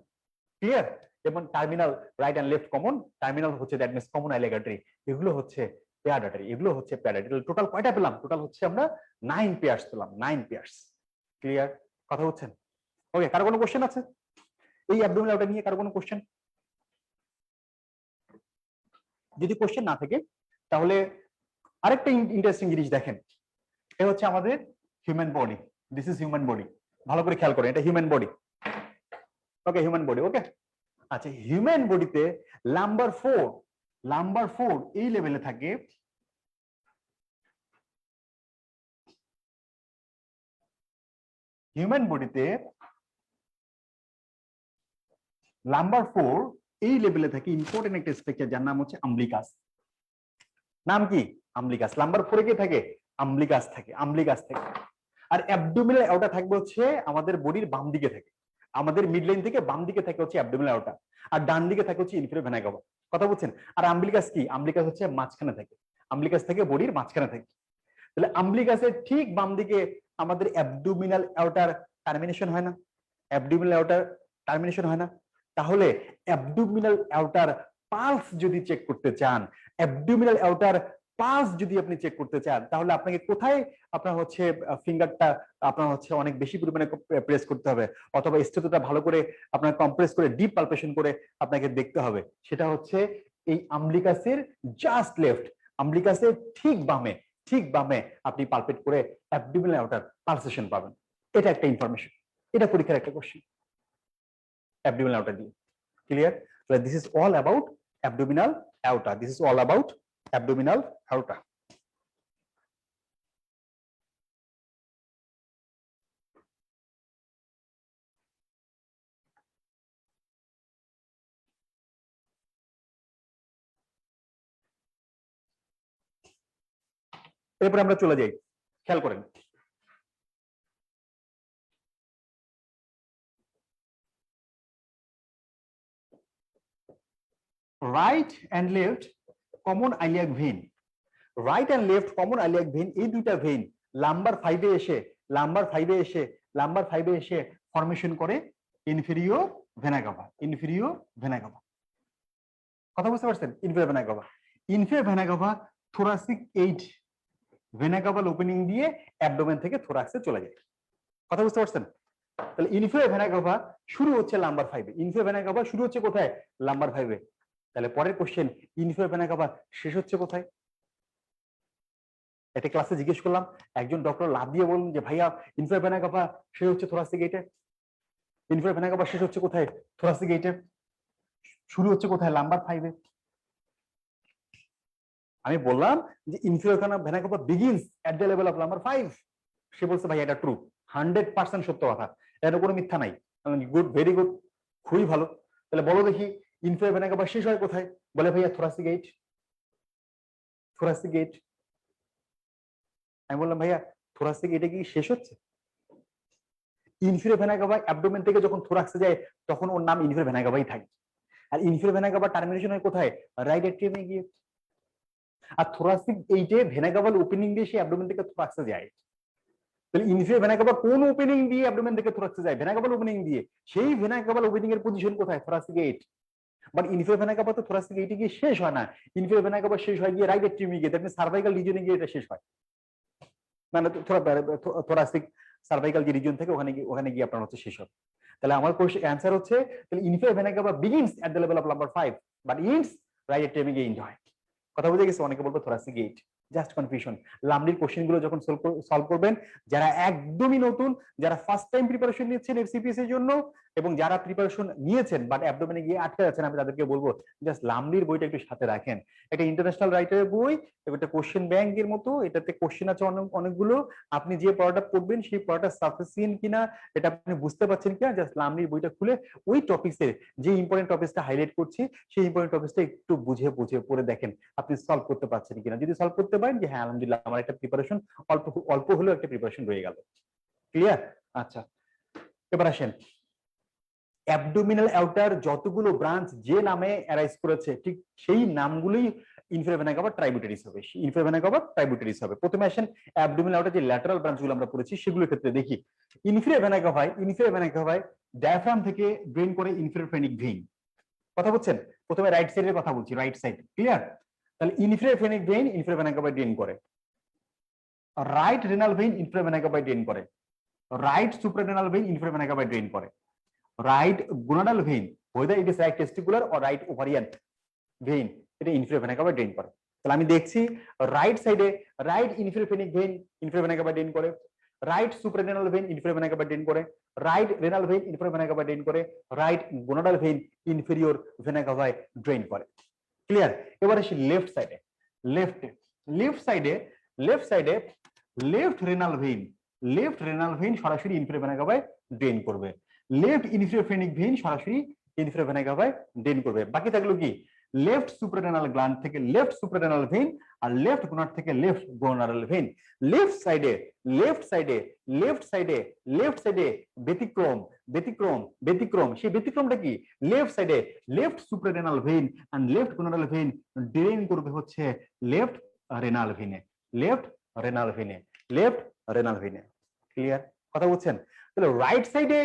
clear? এবং terminal right and left common, terminal হচ্ছে that means common iliac artery, এগুলো হচ্ছে paired artery, এগুলো হচ্ছে paired artery. Total কয়টা পেলাম? Total হচ্ছে আমরা 9 পেয়ার্স পেলাম, 9 পেয়ার্স, ক্লিয়ার? কথা বুঝছেন? ওকে, কারো কোনো কোশ্চেন আছে এই অ্যাবডোমিনাল আউটার নিয়ে? কারো কোনো কোশ্চেন? যদি কোশ্চেন না থাকে তাহলে আরেকটা ইন্টারেস্টিং জিনিস দেখেন, এটা হচ্ছে আমাদের human body, this is human body, ভালো করে খেয়াল করেন, এটা হিউম্যান বডি, ওকে? হিউম্যান বডি, ওকে? আচ্ছা, হিউম্যান বডিতে নাম্বার 4 এই লেভেলে থাকে, হিউম্যান বডিতে নাম্বার 4 এই লেভেলে থাকে ইম্পর্টেন্ট একটা স্ট্রাকচার যার নাম হচ্ছে আম্বলিকাস। নাম কি? আম্বলিকাস। নাম্বার 4 এ কি থাকে? আম্বলিকাস থাকে, আম্বলিকাস থাকে। আর অ্যাবডোমিনাল অ্যাওর্টা থাকবে হচ্ছে আমাদের বডির বাম দিকে থাকে, আমাদের মিড লাইন থেকে বাম দিকে থাকে হচ্ছে অ্যাবডোমিনাল অ্যাওর্টা, আর ডান দিকে থাকে হচ্ছে ইনফিরিয়র ভেনা কাভা। কথা বুঝছেন? আর আম্বলিকাস কি? আম্বলিকাস হচ্ছে মাঝখানে থাকে, আম্বলিকাস থেকে বডির মাঝখানে থাকে। তাহলে আম্বলিকাসের ঠিক বাম দিকে আমাদের অ্যাবডোমিনাল অ্যাওর্টার টার্মিনেশন হয় না? অ্যাবডোমিনাল অ্যাওর্টার টার্মিনেশন হয় না? তাহলে অ্যাবডোমিনাল অ্যাওর্টার পালস যদি চেক করতে চান, অ্যাবডোমিনাল অ্যাওর্টার পালস যদি আপনি চেক করতে চান, তাহলে আপনাকে কোথায় আপনার হচ্ছে ফিঙ্গারটা আপনার হচ্ছে অনেক বেশি পরিমাণে প্রেস করতে হবে, অথবা স্থিতটা ভালো করে আপনার কম্প্রেস করে ডিপ পালপেশন করে আপনাকে দেখতে হবে। সেটা হচ্ছে এই আম্বলিকাসের জাস্ট লেফট, আম্বলিকাসের ঠিক বামে, ঠিক বামে আপনি পালপেট করে অ্যাবডোমিনাল অ্যাওর্টার পালসেশন পাবেন। এটা একটা ইনফরমেশন, এটা পরীক্ষার একটা কোশ্চেন অ্যাবডোমিনাল অ্যাওর্টা দিয়ে, clear? So this is all about abdominal aorta, this is all about abdominal aorta. এরপর আমরা চলে যাই, খেয়াল করেন right and left common iliac vein, right and left common iliac vein, এই দুইটা ভেইন লাম্বার 5 এ এসে, লাম্বার 5 এ এসে ফর্মেশন করে inferior vena cava, inferior vena cava. কথা বুঝতে পারছেন? Inferior vena cava, inferior vena cava thoracic 8 vena caval opening দিয়ে abdomen থেকে থোরাক্সে চলে যায়। কথা বুঝতে পারছেন? তাহলে ইনফেরিয়র ভেনা কাভা শুরু হচ্ছে লাম্বার 5 এ, ইনফেরিয়র ভেনা কাভা শুরু হচ্ছে কোথায়? লাম্বার 5 এ। তাহলে পরের কোশ্চেন, ইনফেরিয়র ভেনা কাভা শেষ হচ্ছে কোথায়? একটা ক্লাসে জিজ্ঞেস করলাম, একজন ডক্টর লাভ দিয়ে বললেন যে ভাইয়া ইনফেরিয়র ভেনা কাভা শেষ হচ্ছে থোরাসিক 8 এ, ইনফেরিয়র ভেনা কাভা শেষ হচ্ছে কোথায়? থোরাসিক 8 এ, শুরু হচ্ছে কোথায়? লাম্বার 5 এ। আমি বললাম যে inferior vena cava begins at the level of lumbar 5। সে বলছে ভাই এটা ট্রু, 100% সত্য কথা, এর কোনো মিথ্যা নাই। গুড, ভেরি গুড, খুবই ভালো। তাহলে বলো দেখি ইনফেরিয়র ভেনা কাভা শেষ হয় কোথায়? বলে ভাইয়া থোরাসিক 8, থোরাসিক 8। আমি বললাম ভাইয়া থোরাসিক 8 কি শেষ হচ্ছে? ইনফেরিয়র ভেনা কাভা অ্যাবডোমেন থেকে যখন থোরাক্সে যায় তখন ওর নাম ইনফেরিয়র ভেনা কাভাই থাকে। আর ইনফেরিয়র ভেনা কাভা টার্মিনেশন হয় কোথায়? রাইট এট্রিয়ামে গিয়ে। আর থোরাসিক 8 এ ভেনা কাভাল ওপেনিং দিয়ে সে অ্যাবডোমেন থেকে থোরাক্সে যায়। তাহলে ইনফিরিয়র ভেনা কাভা কোন ওপেনিং দিয়ে অ্যাবডোমেন থেকে থোরাক্সে যায়? ভেনা কাভাল ওপেনিং দিয়ে। সেই ভেনা কাভাল ওপেনিং এর পজিশন কোথায়? Thoracic eight. But inferior vena cava তো থোরাসিক গেটে গিয়ে শেষ হয় না। ইনফিরিয়র ভেনা কাভা শেষ হয় গিয়ে রাইট এট্রিয়ামে গিয়ে, দ্যাট মিন্স সার্ভাইকাল রিজিয়নে গিয়ে এটা শেষ হয়, মানে থোরাসিক সার্ভাইকাল যে রিজিয়ন থেকে ওখানে গিয়ে আপনার হচ্ছে শেষ হবে। তাহলে আমার কোশ্চেন অ্যান্সার হচ্ছে, তাহলে inferior vena cava begins at the level of lumbar 5 but ends right এট্রিয়ামে গিয়ে এন্ড হয়। কথা বুঝে গেছে? অনেকে বলবো থোরাসিক গেট, জাস্ট কনফিউশন। লামডির কোশ্চেন গুলো যখন সলভ করবেন, যারা একদমই নতুন, যারা ফার্স্ট টাইম প্রিপারেশন নিচ্ছেন এফসিপিএস এর জন্য, এবং যারা প্রিপারেশন নিয়েছেন বাট অ্যাবডোমেনে গিয়ে আটকে যাচ্ছেন, আমি তাদেরকে বলবো জাস্ট লামডির বইটা একটু সাথে রাখেন। এটা ইন্টারন্যাশনাল রাইটারের বই, এটা কোশ্চেন ব্যাংকের মতো, এটাতে কোশ্চেন আছে অনেকগুলো। আপনি যে পড়াটা পড়বেন সেই পড়াটা সাফিসিয়েন্ট কিনা এটা আপনি বুঝতে পারছেন কিনা, জাস্ট লামডির বইটা খুলে ওই টপিক্সের যে ইম্পর্টেন্ট টপিকসটা হাইলাইট করছি সেই ইম্পর্টেন্ট টপিকসটা একটু বুঝে বুঝে পড়ে দেখেন আপনি সলভ করতে পারছেন কিনা। যদি সলভ করতে পারেন যে হ্যাঁ আলহামদুলিল্লাহ আমার একটা প্রিপারেশন অল্প অল্প হলেও একটা প্রিপারেশন রয়ে গেল। ক্লিয়ার? আচ্ছা, এবার আসেন, অ্যাবডোমিনাল অ্যাউটার যতগুলো ব্রাঞ্চ যে নামে অ্যারাইজ করেছে ঠিক সেই নামগুলোই ইনফিরিয়র ভেনা কাভা ট্রাইবিউটারিস হবে। ইনফিরিয়র ভেনা কাভা ট্রাইবিউটারিস হবে। প্রথমে আসেন অ্যাবডোমিনাল আউটার যে ল্যাটারাল ব্রাঞ্চগুলো আমরা পড়েছি সেগুলোর ক্ষেত্রে দেখি। ইনফিরিয়র ভেনা কাভায় ডায়াফ্রাম থেকে ড্রেন করে ইনফিরিয়র ফেনিক ভেইন। কথা বলছেন? প্রথমে রাইট সাইডের কথা বলছি, রাইট সাইড। ক্লিয়ার? তাহলে inferior phrenic vein inferior vena কাভায় ড্রেন করে, right renal vein inferior vena কাভায় ড্রেন করে, right suprarenal vein inferior vena কাভায় ড্রেন করে, right gonadal vein whether it is right testicular or right ovarian vein এটা inferior vena কাভায় drain করে। তাহলে আমি দেখছি রাইট সাইডে right inferior phrenic vein inferior vena কাভায় ড্রেন করে, right suprarenal vein inferior vena কাভায় ড্রেন করে, right renal vein inferior vena কাভায় ড্রেন করে, right gonadal vein inferior vena কাভায় ড্রেন করে। ক্লিয়ার? এবার আসি লেফট সাইডে। লেফট সাইডে লেফট রেনাল ভেইন সরাসরি ইনফিরিয়র ভেনা কাভায় ড্রেন করবে, লেফট ইনফিরিয়র ফেনিক ভেইন সরাসরি ইনফিরিয়র ভেনা কাভায় ড্রেন করবে। বাকি থাকলো কি? লেফট সুপ্রারেনাল গ্ল্যান্ড থেকে লেফট সুপ্রারেনাল ভেইন আর লেফট গোনাড থেকে লেফট গোনাডাল ভেইন। লেফট সাইডে ব্যতিক্রম সেই ব্যতিক্রমটা কি? লেফট সাইডে left suprarenal vein and left gonadal vein drain করবে হচ্ছে লেফট রেনাল ভেইনে। ক্লিয়ার? কথা বলছেন? তাহলে রাইট সাইডে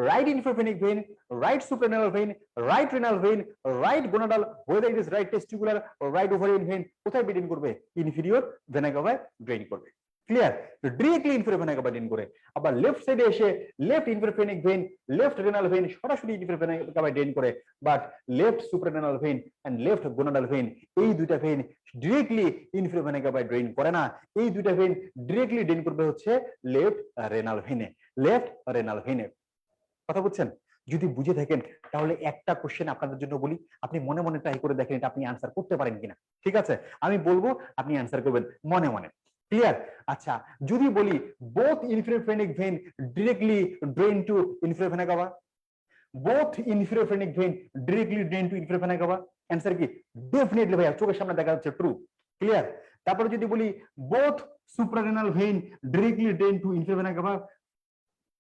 right inferior phrenic vein, right suprarenal vein, right renal vein, right gonadal whether it is right testicular or right ovarian vein কোথায় drain করবে? Inferior vena কাভায় drain করবে। ক্লিয়ার? ডিরেক্টলি ইনফিরিয়র ভেনা কাভায় drain করে। আবার left সাইডে এসে left inferior phrenic vein, left renal vein সরাসরি ইনফিরিয়র ভেনা কাভায় ড্রেন করে, but left suprarenal vein and left gonadal vein এই দুইটা ভেইন ডিরেক্টলি ইনফিরিয়র ভেনা কাভায় ড্রেন করে না। এই দুইটা ভেইন ডিরেক্টলি ড্রেন করবে হচ্ছে লেফট রেনাল ভেইনে। কথা বলছেন? যদি বুঝে থাকেন তাহলে একটা কোশ্চেন আপনাদের জন্য বলি, আপনি মনে মনে ট্রাই করে দেখেন এটা আপনি আনসার করতে পারেন কিনা। ঠিক আছে? আমি বলবো আপনি আনসার করবেন মনে মনে। ক্লিয়ার? আচ্ছা, যদি বলি both inferior phrenic vein directly drain to inferior vena CAVA, both inferior phrenic vein directly drain to inferior vena CAVA, answer কি? ডেফিনেটলি ভাইয়া, চোখের সামনে দেখা যাচ্ছে, ট্রু। ক্লিয়ার? তারপরে যদি বলি both suprarenal vein directly drain to inferior vena CAVA,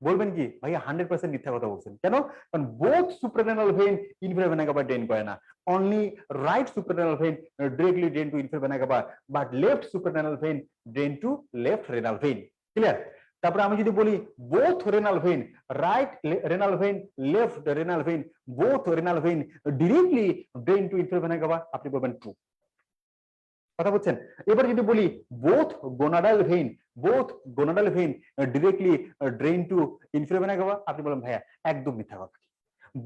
বলবেন কি ভাইয়া 100% মিথ্যা কথা বলছেন। কেন? কারণ both suprarenal vein inferior vena cava drain করে না, only right suprarenal vein directly drain to inferior vena CAVA, but left suprarenal vein drain to left renal vein. Clear? তারপরে আমি যদি বলি both renal vein, right renal vein, left renal vein, both renal vein directly drain to inferior vena cava, আপনি বলবেন true. কথা বলছেন? এবার যদি বলি both gonadal vein directly drain to inferior vena cava, আপনি বলেন ভাইয়া একদম মিথ্যা কথা।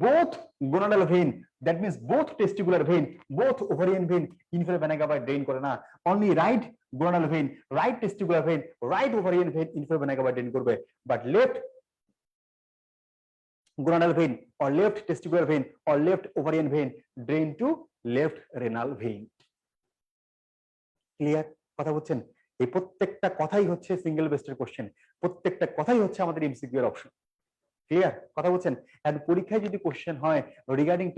Both gonadal vein, that means both testicular vein, both ovarian vein inferior vena cava drain করে না, only right gonadal vein, right testicular vein, right ovarian vein inferior vena cava drain করবে, but left gonadal vein or left testicular vein or left ovarian vein drain to left renal vein. Clear? কথা বলছেন? এই প্রত্যেকটা কথাই হচ্ছে single বেস্টের question, প্রত্যেকটা কথাই হচ্ছে আমাদের এমসিকিউ এর অপশন। ক্লিয়ার? কথা বলছেন? এন্ড পরীক্ষায় যদি কোশ্চেন হয় রিগার্ডিং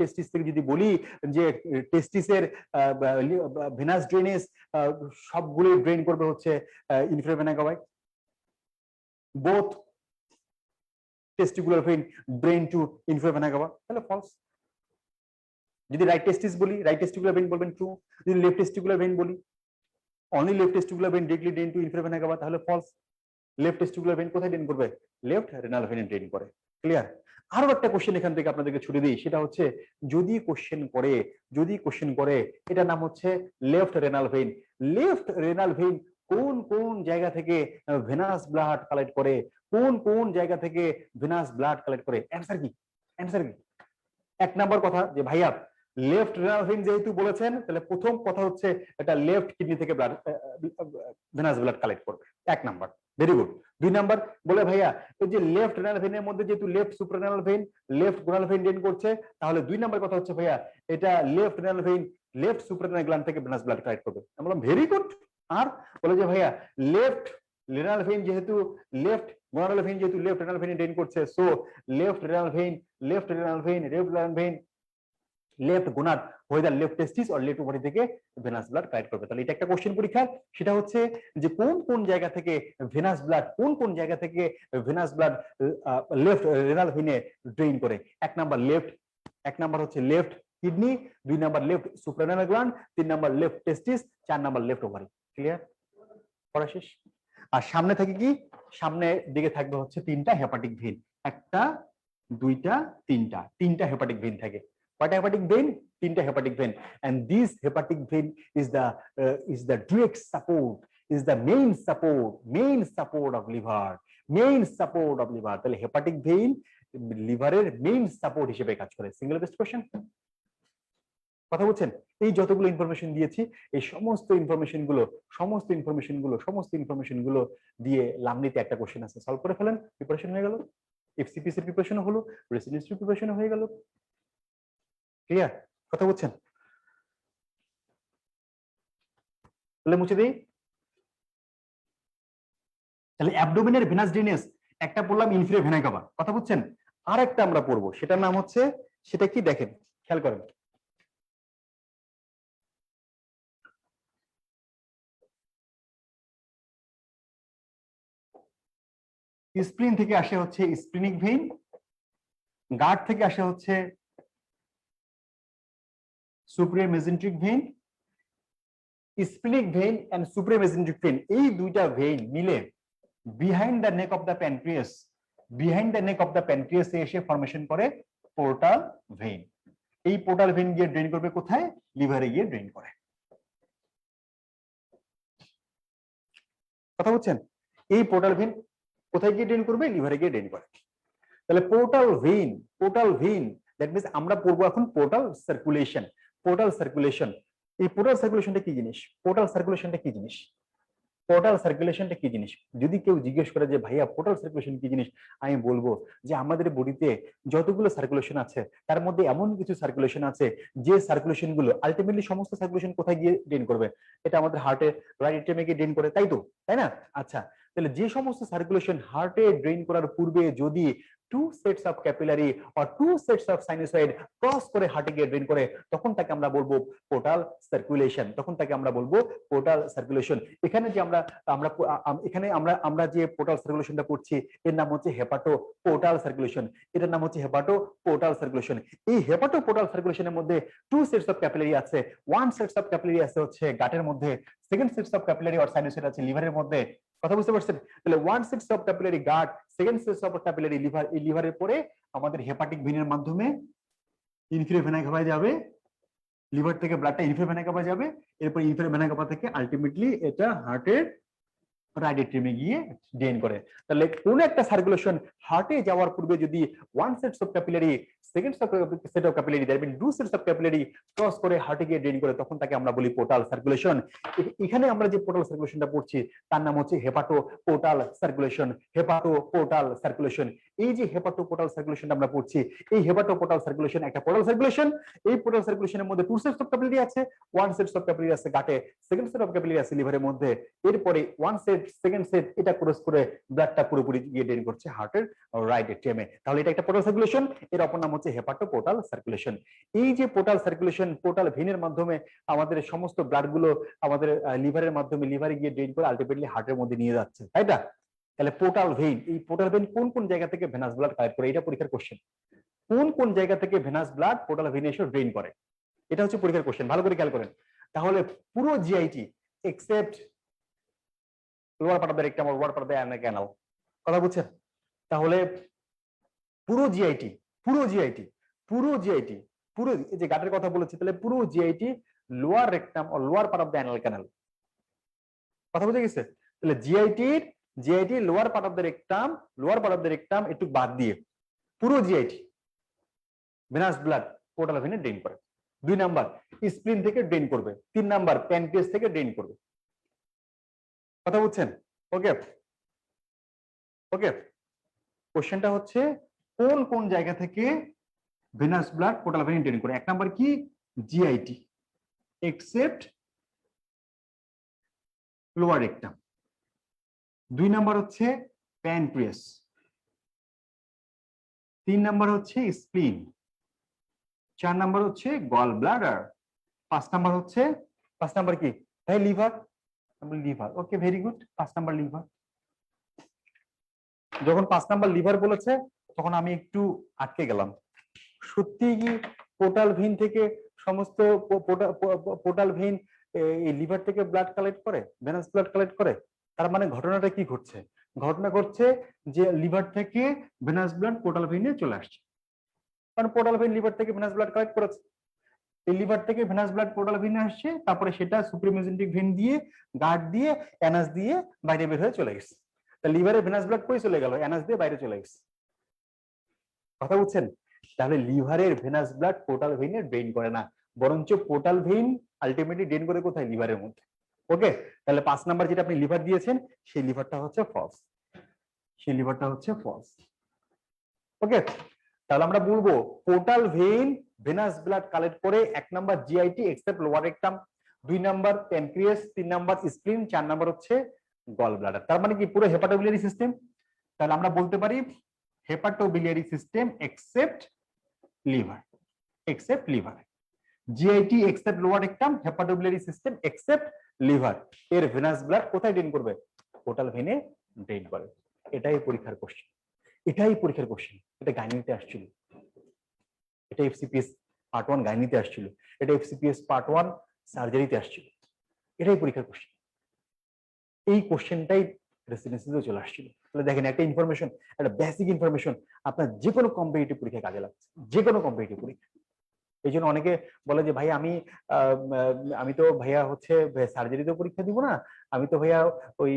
টেস্টিস থেকে যদি বলি যে টেস্টিসের ভেনাস ড্রেনেজ সবগুলো ড্রেন করবে হচ্ছে ইনফিরিয়র ভেনা কাভায়, both testicular vein drain to inferior vena cava, তাহলে ফলস। যদি রাইট টেস্টিস বলি রাইট টেস্টিকুলার ভেইন বলবেন ট্রু, যদি লেফট টেস্টিকুলার ভেইন বলি only left testicular vein directly drain to inferior vena cava, তাহলে ফলস। লেফট টেস্টিকুলার ভেইন কোথায় drain করবে? Left renal ভেইনে ড্রেন করে। ক্লিয়ার? আরো একটা কোশ্চেন এখান থেকে আপনাদেরকে ছুড়ে দিই, সেটা হচ্ছে যদি কোশ্চেন করে এটার নাম হচ্ছে left renal vein. Left renal vein কোন কোন জায়গা থেকে ভেনাস ব্লাড কালেক্ট করে, কোন কোন জায়গা থেকে ভেনাস ব্লাড কালেক্ট করে? অ্যান্সার কি? অ্যান্সার কি? এক নাম্বার কথা যে ভাইয়া লেফট রেনাল ভেইন যেহেতু বলেছেন, তাহলে প্রথম কথা হচ্ছে এটা লেফট কিডনি থেকে ব্লাড ভেনাস ব্লাড কালেক্ট করবে, এক নাম্বার। Very good. দুই নাম্বার বলে ভাইয়া এই যে লেফট রেনাল ভেইনের মধ্যে যেহেতু left suprarenal vein, left gonadal vein drain করছে, তাহলে দুই নাম্বার কথা হচ্ছে ভাইয়া এটা left renal vein left suprarenal gland থেকে ভেনাস ব্লাড কালেক্ট করবে। আমি বললাম ভেরি গুড। আর বলে যে ভাইয়া লেফট রেনাল ভেইন যেহেতু লেফট গোনাল ভেইন যেহেতু লেফট রেনাল ভেইনে ড্রেন করছে, so left renal vein left renal vein left gonad whether left testis or left ovary থেকে ভেনাস ব্লাড কালেক্ট করবে। তাহলে এটা একটা কোশ্চেন পরীক্ষা, সেটা হচ্ছে যে কোন কোন জায়গা থেকে ভেনাস ব্লাড লেফট রেনাল ভেইনে ড্রেইন করে। এক নাম্বার হচ্ছে লেফট কিডনি, দুই নাম্বার লেফট সুপ্রারেনাল গ্ল্যান্ড, তিন নাম্বার লেফট টেস্টিস, চার নাম্বার লেফট ওভারি। ক্লিয়ার? পড়া শেষ। আর সামনে থেকে কি? সামনে দিকে থাকবে হচ্ছে তিনটা হেপাটিক ভেইন, একটা দুইটা তিনটা হেপাটিক ভেইন থাকে। কয়টা হেপাটিক ভেইন? তিনটা hepatic vein. and this hepatic vein is the direct support, is the main support of liver, তাহলে হেপাটিক ভেইন লিভারের মেইন সাপোর্ট হিসেবে কাজ করে। সিঙ্গেল বেস্ট কোশ্চেন, কথা বলছেন? এই যতগুলো ইনফরমেশন দিয়েছি, এই সমস্ত ইনফরমেশন গুলো দিয়ে লামনিতে একটা কোশ্চেন আছে, সলভ করে ফেলেন, প্রিপারেশন হয়ে গেল। এফসিপিসি এর প্রিপারেশন হলো, রেসিডেন্সি প্রিপারেশন হয়ে গেল। ক্লিয়ার? কথা বলছেন? তাহলে মুছে দিই। তাহলে অ্যাবডোমেনের ভেনাস ড্রেনেজ একটা পড়লাম, ইনফিরিয়র ভেনা কাভা, কথা বুঝছেন? আর একটা আমরা পড়বো, সেটার নাম হচ্ছে, সেটা কি দেখেন, খেয়াল করেন। স্প্লিন থেকে আসে হচ্ছে স্প্লিনিক ভেইন, গার্ড থেকে আসে হচ্ছে superior mesenteric vein. Splenic vein and superior mesenteric vein এই দুইটা ভেইন মিলে behind the neck of the pancreas এসে ফরমেশন করে পোর্টাল ভেইন। এই পোর্টাল ভেইন গিয়ে ড্রেন করবে কোথায়? লিভারে গিয়ে ড্রেন করে। কথা বলছেন? এই পোর্টাল ভেইন কোথায় গিয়ে ড্রেন করবে? লিভারে গিয়ে ড্রেন করে। তাহলে পোর্টাল ভেইন দ্যাট মিন্স আমরা পড়বো এখন পোর্টাল সার্কুলেশন। এই পোর্টাল সার্কুলেশনটা কি জিনিস? যদি কেউ জিজ্ঞেস করে যে ভাইয়া পোর্টাল সার্কুলেশন কি জিনিস, আমি বলবো যে আমাদের বডিতে যতগুলো সার্কুলেশন আছে তার মধ্যে এমন কিছু সার্কুলেশন আছে যে সার্কুলেশন গুলো আলটিমেটলি সমস্ত সার্কুলেশন কোথায় গিয়ে ড্রেন করবে? এটা আমাদের হার্টে রাইট এট্রিয়ামে গিয়ে ড্রেন করে, তাই না? আচ্ছা, তাহলে যে সমস্ত সার্কুলেশন হার্টে ড্রেন করার পূর্বে যদি two sets of capillary or two sets of sinusoid cross করে হার্টে গিয়ে ড্রেন করে, তখন তাকে আমরা বলবো পোর্টাল সার্কুলেশন। এখানে যে আমরা যে পোর্টাল সার্কুলেশনটা করছি এর নাম হচ্ছে হেপাটো পোর্টাল সার্কুলেশন। এই হেপাটো পোর্টাল সার্কুলেশনের মধ্যে টু সেটস অফ ক্যাপিলারি আছে, ওয়ান সেটস অফ ক্যাপিলারি আছে হচ্ছে গাটের মধ্যে, second sets of capillary or sinusoid আছে লিভারের মধ্যে। কথা বুঝতে পারছেন? তাহলে one sets of capillary gut, second sets of capillary liver. এই লিভারের পরে আমাদের হেপাটিক ভেইনের মাধ্যমে ইনফিরিয়র ভেনা কাভায় যাবে, লিভার থেকে ব্লাডটা ইনফিরিয়র ভেনা কাভা যাবে, এরপর ইনফিরিয়র ভেনা কাভা থেকে আলটিমেটলি এটা হার্টের রাইট এট্রিয়ামে গিয়ে ড্রেন করে। তাহলে কোন একটা সার্কুলেশন হার্টে যাওয়ার পূর্বে যদি one sets of capillary, second set of capillary, that mean two sets of capillary cross করে হার্টে গিয়ে ড্রেন করে, তখন তাকে আমরা বলি পোর্টাল সার্কুলেশন। এখানে আমরা যে পোর্টাল সার্কুলেশনটা পড়ছি তার নাম হচ্ছে হেপাটো পোর্টাল সার্কুলেশন। এই যে হেপাটো পোর্টাল সার্কুলেশনটা আমরা পড়ছি, এই হেপাটো পোর্টাল সার্কুলেশন একটা পোর্টাল সার্কুলেশন। এই পোর্টাল সার্কুলেশনের মধ্যে টু সেটস অফ ক্যাপিলারি আছে, ওয়ান সেটস অফ ক্যাপিলারি আছে গাটে, সেকেন্ড সেট অফ ক্যাপিলারি আছে লিভারের মধ্যে। এরপরে ওয়ান সেট, সেকেন্ড সেট এটা ক্রস করে ব্লাডটা পুরোপুরি গিয়ে ড্রেন করছে হার্টের রাইট এট্রিয়ামে। তাহলে এটা একটা পোর্টাল সার্কুলেশন, এর অপর নাম হচ্ছে হেপাটো পোর্টাল সার্কুলেশন। এই যে পোর্টাল সার্কুলেশন, পোর্টাল ভেইনের মাধ্যমে আমাদের সমস্ত ব্লাড গুলো আমাদের লিভারের মাধ্যমে লিভারে গিয়ে ড্রেন করে আলটিমেটলি হার্টের মধ্যে নিয়ে যাচ্ছে, তাই না? তাহলে পোর্টাল ভেইন, এই পোর্টাল ভেইন কোন কোন জায়গা থেকে ভেনাস ব্লাড কালেক্ট করে? এটা পরীক্ষার কোশ্চেন। কোন কোন জায়গা থেকে ভেনাস ব্লাড পোর্টাল ভেইনে এসে ড্রেন করে, এটা হচ্ছে পরীক্ষার কোশ্চেন। ভালো করে খেয়াল করেন। তাহলে পুরো GIT except lower part of the rectum, lower part of the anal canal. কথা বুঝছেন? তাহলে পুরো জিআইটি, পুরো জিআইটি, পুরো জিআইটি, পুরো এই যে গাটের কথা বলেছি, তাহলে পুরো জিআইটি লোয়ার রেকটাম ও lower part of the anal canal. কথা বুঝে গেছে? তাহলে GIT lower part of the rectum, lower part of the rectum একটু বাদ দিয়ে পুরো জিআইটি ভেনাস ব্লাড পোর্টাল ভেনে ড্রেন করে। 2 নাম্বার স্প্লিন থেকে ড্রেন করবে। 3 নাম্বার প্যানক্রিয়াস থেকে ড্রেন করবে। কথা বুঝছেন? ওকে ওকে। কোশ্চেনটা হচ্ছে কোন কোন জায়গা থেকে ভেনাস ব্লাড পোর্টাল ভেনে ড্রেন করে? 1 নাম্বার কি? GIT except lower rectum. 2 number হচ্ছে প্যানক্রিয়াস। 3 নাম্বার হচ্ছে স্প্লিন। 4 নাম্বার হচ্ছে গল ব্লাডার। 5 নাম্বার হচ্ছে 5 নাম্বার কি ভাই? Liver. Liver, okay very good. 5 number liver. যখন 5 নাম্বার লিভার বলেছে তখন আমি একটু আটকে গেলাম। সত্যি কি পোর্টাল ভেইন থেকে সমস্ত পোর্টাল ভেইন এই লিভার থেকে ব্লাড কালেক্ট করে, ভেনাস ব্লাড কালেক্ট করে? তার মানে ঘটনাটা কি ঘটছে? ঘটনা ঘটছে যে লিভার থেকে ভেনাস ব্লাড পোর্টাল ভেইনে চলে আসছে, কারণ পোর্টাল ভেইন লিভার থেকে ভেনাস ব্লাড কালেক্ট করেছে। এই লিভার থেকে ভেনাস ব্লাড পোর্টাল ভেইনে আসছে, তারপরে সেটা সুপ্রিমেজেন্টিক ভেইন দিয়ে, গার্ড দিয়ে, অ্যানাস দিয়ে বাইরে বের হয়ে চলে গেছে। তা লিভারে ভেনাস ব্লাড কই চলে গেল? অ্যানাস দিয়ে বাইরে চলে গেছে। কথা বুঝছেন? তাহলে লিভারের ভেনাস ব্লাড পোর্টাল ভেইনে ড্রেন করে না, বরঞ্চ পোর্টাল ভেইন আলটিমেটলি ড্রেন করে কোথায়? লিভারের মধ্যে। ওকে, তাহলে 5 নাম্বার যেটা আপনি লিভার দিয়েছেন সেই লিভারটা হচ্ছে ফলস, সেই লিভারটা হচ্ছে ফলস। ওকে, তাহলে আমরা বলবো portal vein venous blood collect করে 1 number GIT except lower rectum, 2 number pancreas, 3 number spleen, 4 number হচ্ছে গল ব্লাডার। তার মানে কি পুরো হেপাটোবিলিয়ারি সিস্টেম। তাহলে আমরা বলতে পারি hepatobiliary system except liver, except liver. GIT except lower rectum, hepatobiliary system except liver. এর ভেনাস ব্লাড কোথায় ড্রেন করবে? পোর্টাল ভেইনে ড্রেন করে। এটাই পরীক্ষার কোশ্চেন, এটাই পরীক্ষার কোশ্চেন। এটা গাইনিতে আসছিল, এটা এফসিপিএস পার্ট 1 গাইনিতে আসছিল, এটা এফসিপিএস পার্ট 1 সার্জারিতে আসছিল। এটাই পরীক্ষার কোশ্চেন। এই কোশ্চেনটাই রেসিডেন্সিতেও চলে আসছিল। তাহলে দেখেন একটা ইনফরমেশন, একটা বেসিক ইনফরমেশন আপনার যে কোনো কম্পিটিটিভ পরীক্ষায় কাজে লাগছে, যে কোনো কম্পিটিটিভ পরীক্ষা। এই জন্য অনেকে বলে যে ভাই আমি তো ভাইয়া হচ্ছে সার্জারিতেও পরীক্ষা দিব না, আমি তো ভাইয়া ওই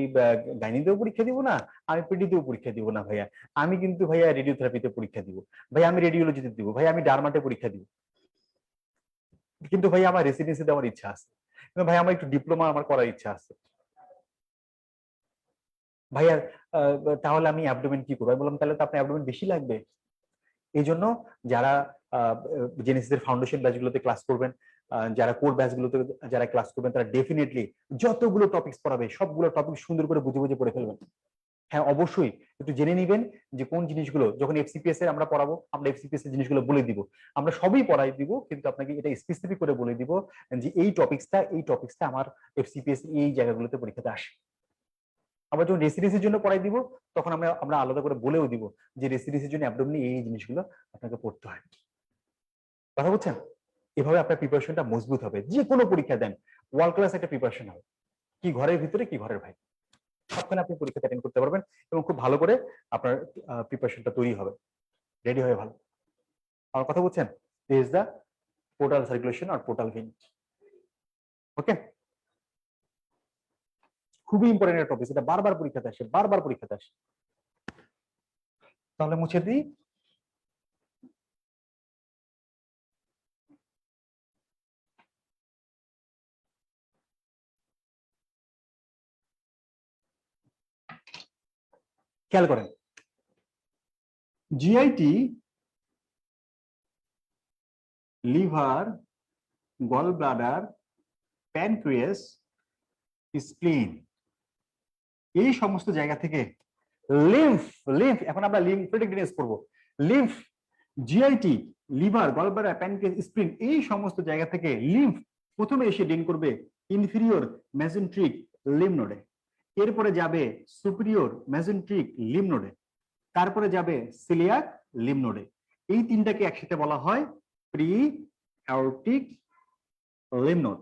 গাইনিতেও পরীক্ষা দিব না, আমি পিডিতেও পরীক্ষা দিব না ভাইয়া, আমি কিন্তু ভাইয়া রেডিওথেরাপিতে পরীক্ষা দিব, ভাই আমি রেডিওলজিতে দিব, ভাই আমি ডার্মাটে পরীক্ষা দিব। কিন্তু ভাই আমার রেসিডেন্সি দেওয়ার ইচ্ছা আছে, কিন্তু ভাই আমার একটু ডিপ্লোমা আমার করার ইচ্ছা আছে ভাইয়া, তাহলে আমি অ্যাবডোমেন কি করবো? আমি বললাম তাহলে তো আপনার অ্যাবডোমেন বেশি লাগবে। এই জন্য যারা জেনেসিসের ফাউন্ডেশন ব্যাচগুলোতে ক্লাস করবেন, যারা কোর ব্যাচগুলোতে যারা ক্লাস করবেন, তারা ডেফিনেটলি যতগুলো টপিকস পড়াবে সবগুলো টপিক সুন্দর করে বুঝে বুঝে পড়ে ফেলবেন। হ্যাঁ অবশ্যই একটু জেনে নিবেন যে কোন জিনিসগুলো যখন এফসিপিএস এর আমরা পড়াবো, আমরা এফসিপিএস এর জিনিসগুলো বলে দিব, আমরা সবই পড়াই দিব, কিন্তু আপনাকে এটা স্পেসিফিক করে বলে দিব যে এই টপিকসটা আমার এফসিপিএস এই জায়গাগুলোতে পরীক্ষাতে আসে। আবার যখন রেসিডেন্সির জন্য পড়াই দিব তখন আমরা আলাদা করে বলেও দিব যে রেসিডেন্সির জন্য অ্যাবডোমিনে এই জিনিসগুলো আপনাকে পড়তে হয়। কথা বুঝছেন? এভাবে আপনার প্রিপারেশনটা মজবুত হবে, যে কোনো পরীক্ষা দেন ওয়ার্ল্ড ক্লাস একটা প্রিপারেশন হবে, কি ঘরের ভিতরে কি ঘরের বাইরে সবখানে আপনি পরীক্ষা অ্যাটেন্ড করতে পারবেন এবং খুব ভালো করে আপনার প্রিপারেশনটা তৈরি হবে, রেডি হবে ভালো। আমার কথা বুঝছেন? This is the portal circulation আর পোর্টাল ভেইন। ওকে, খুবই ইম্পর্টেন্ট একটা টপিক, এটা বারবার পরীক্ষাতে আসে, বারবার পরীক্ষাতে আসে। তাহলে মুছে দিই। খেয়াল করেন, GIT, liver, gall bladder, pancreas, spleen, এই সমস্ত জায়গা থেকে লিম্ফ, লিম্ফ এখন আমরা লিম্ফেটিক ড্রেনেজ করব। Lymph, GIT, liver, gall bladder, pancreas, spleen, এই সমস্ত জায়গা থেকে লিম্ফ প্রথমে এসে ড্রেন করবে ইনফিরিয়র মেজেন্ট্রিক লিম্ফ নোডে, এরপরে যাবে সুপিরিয়র মেজেন্ট্রিক লিম্ফ নোডে, তারপরে যাবে সিলিয়াক লিম্ফ নোডে। এই তিনটাকে একসাথে বলা হয় প্রি অ্যাওরটিক লিম্ফ নোড।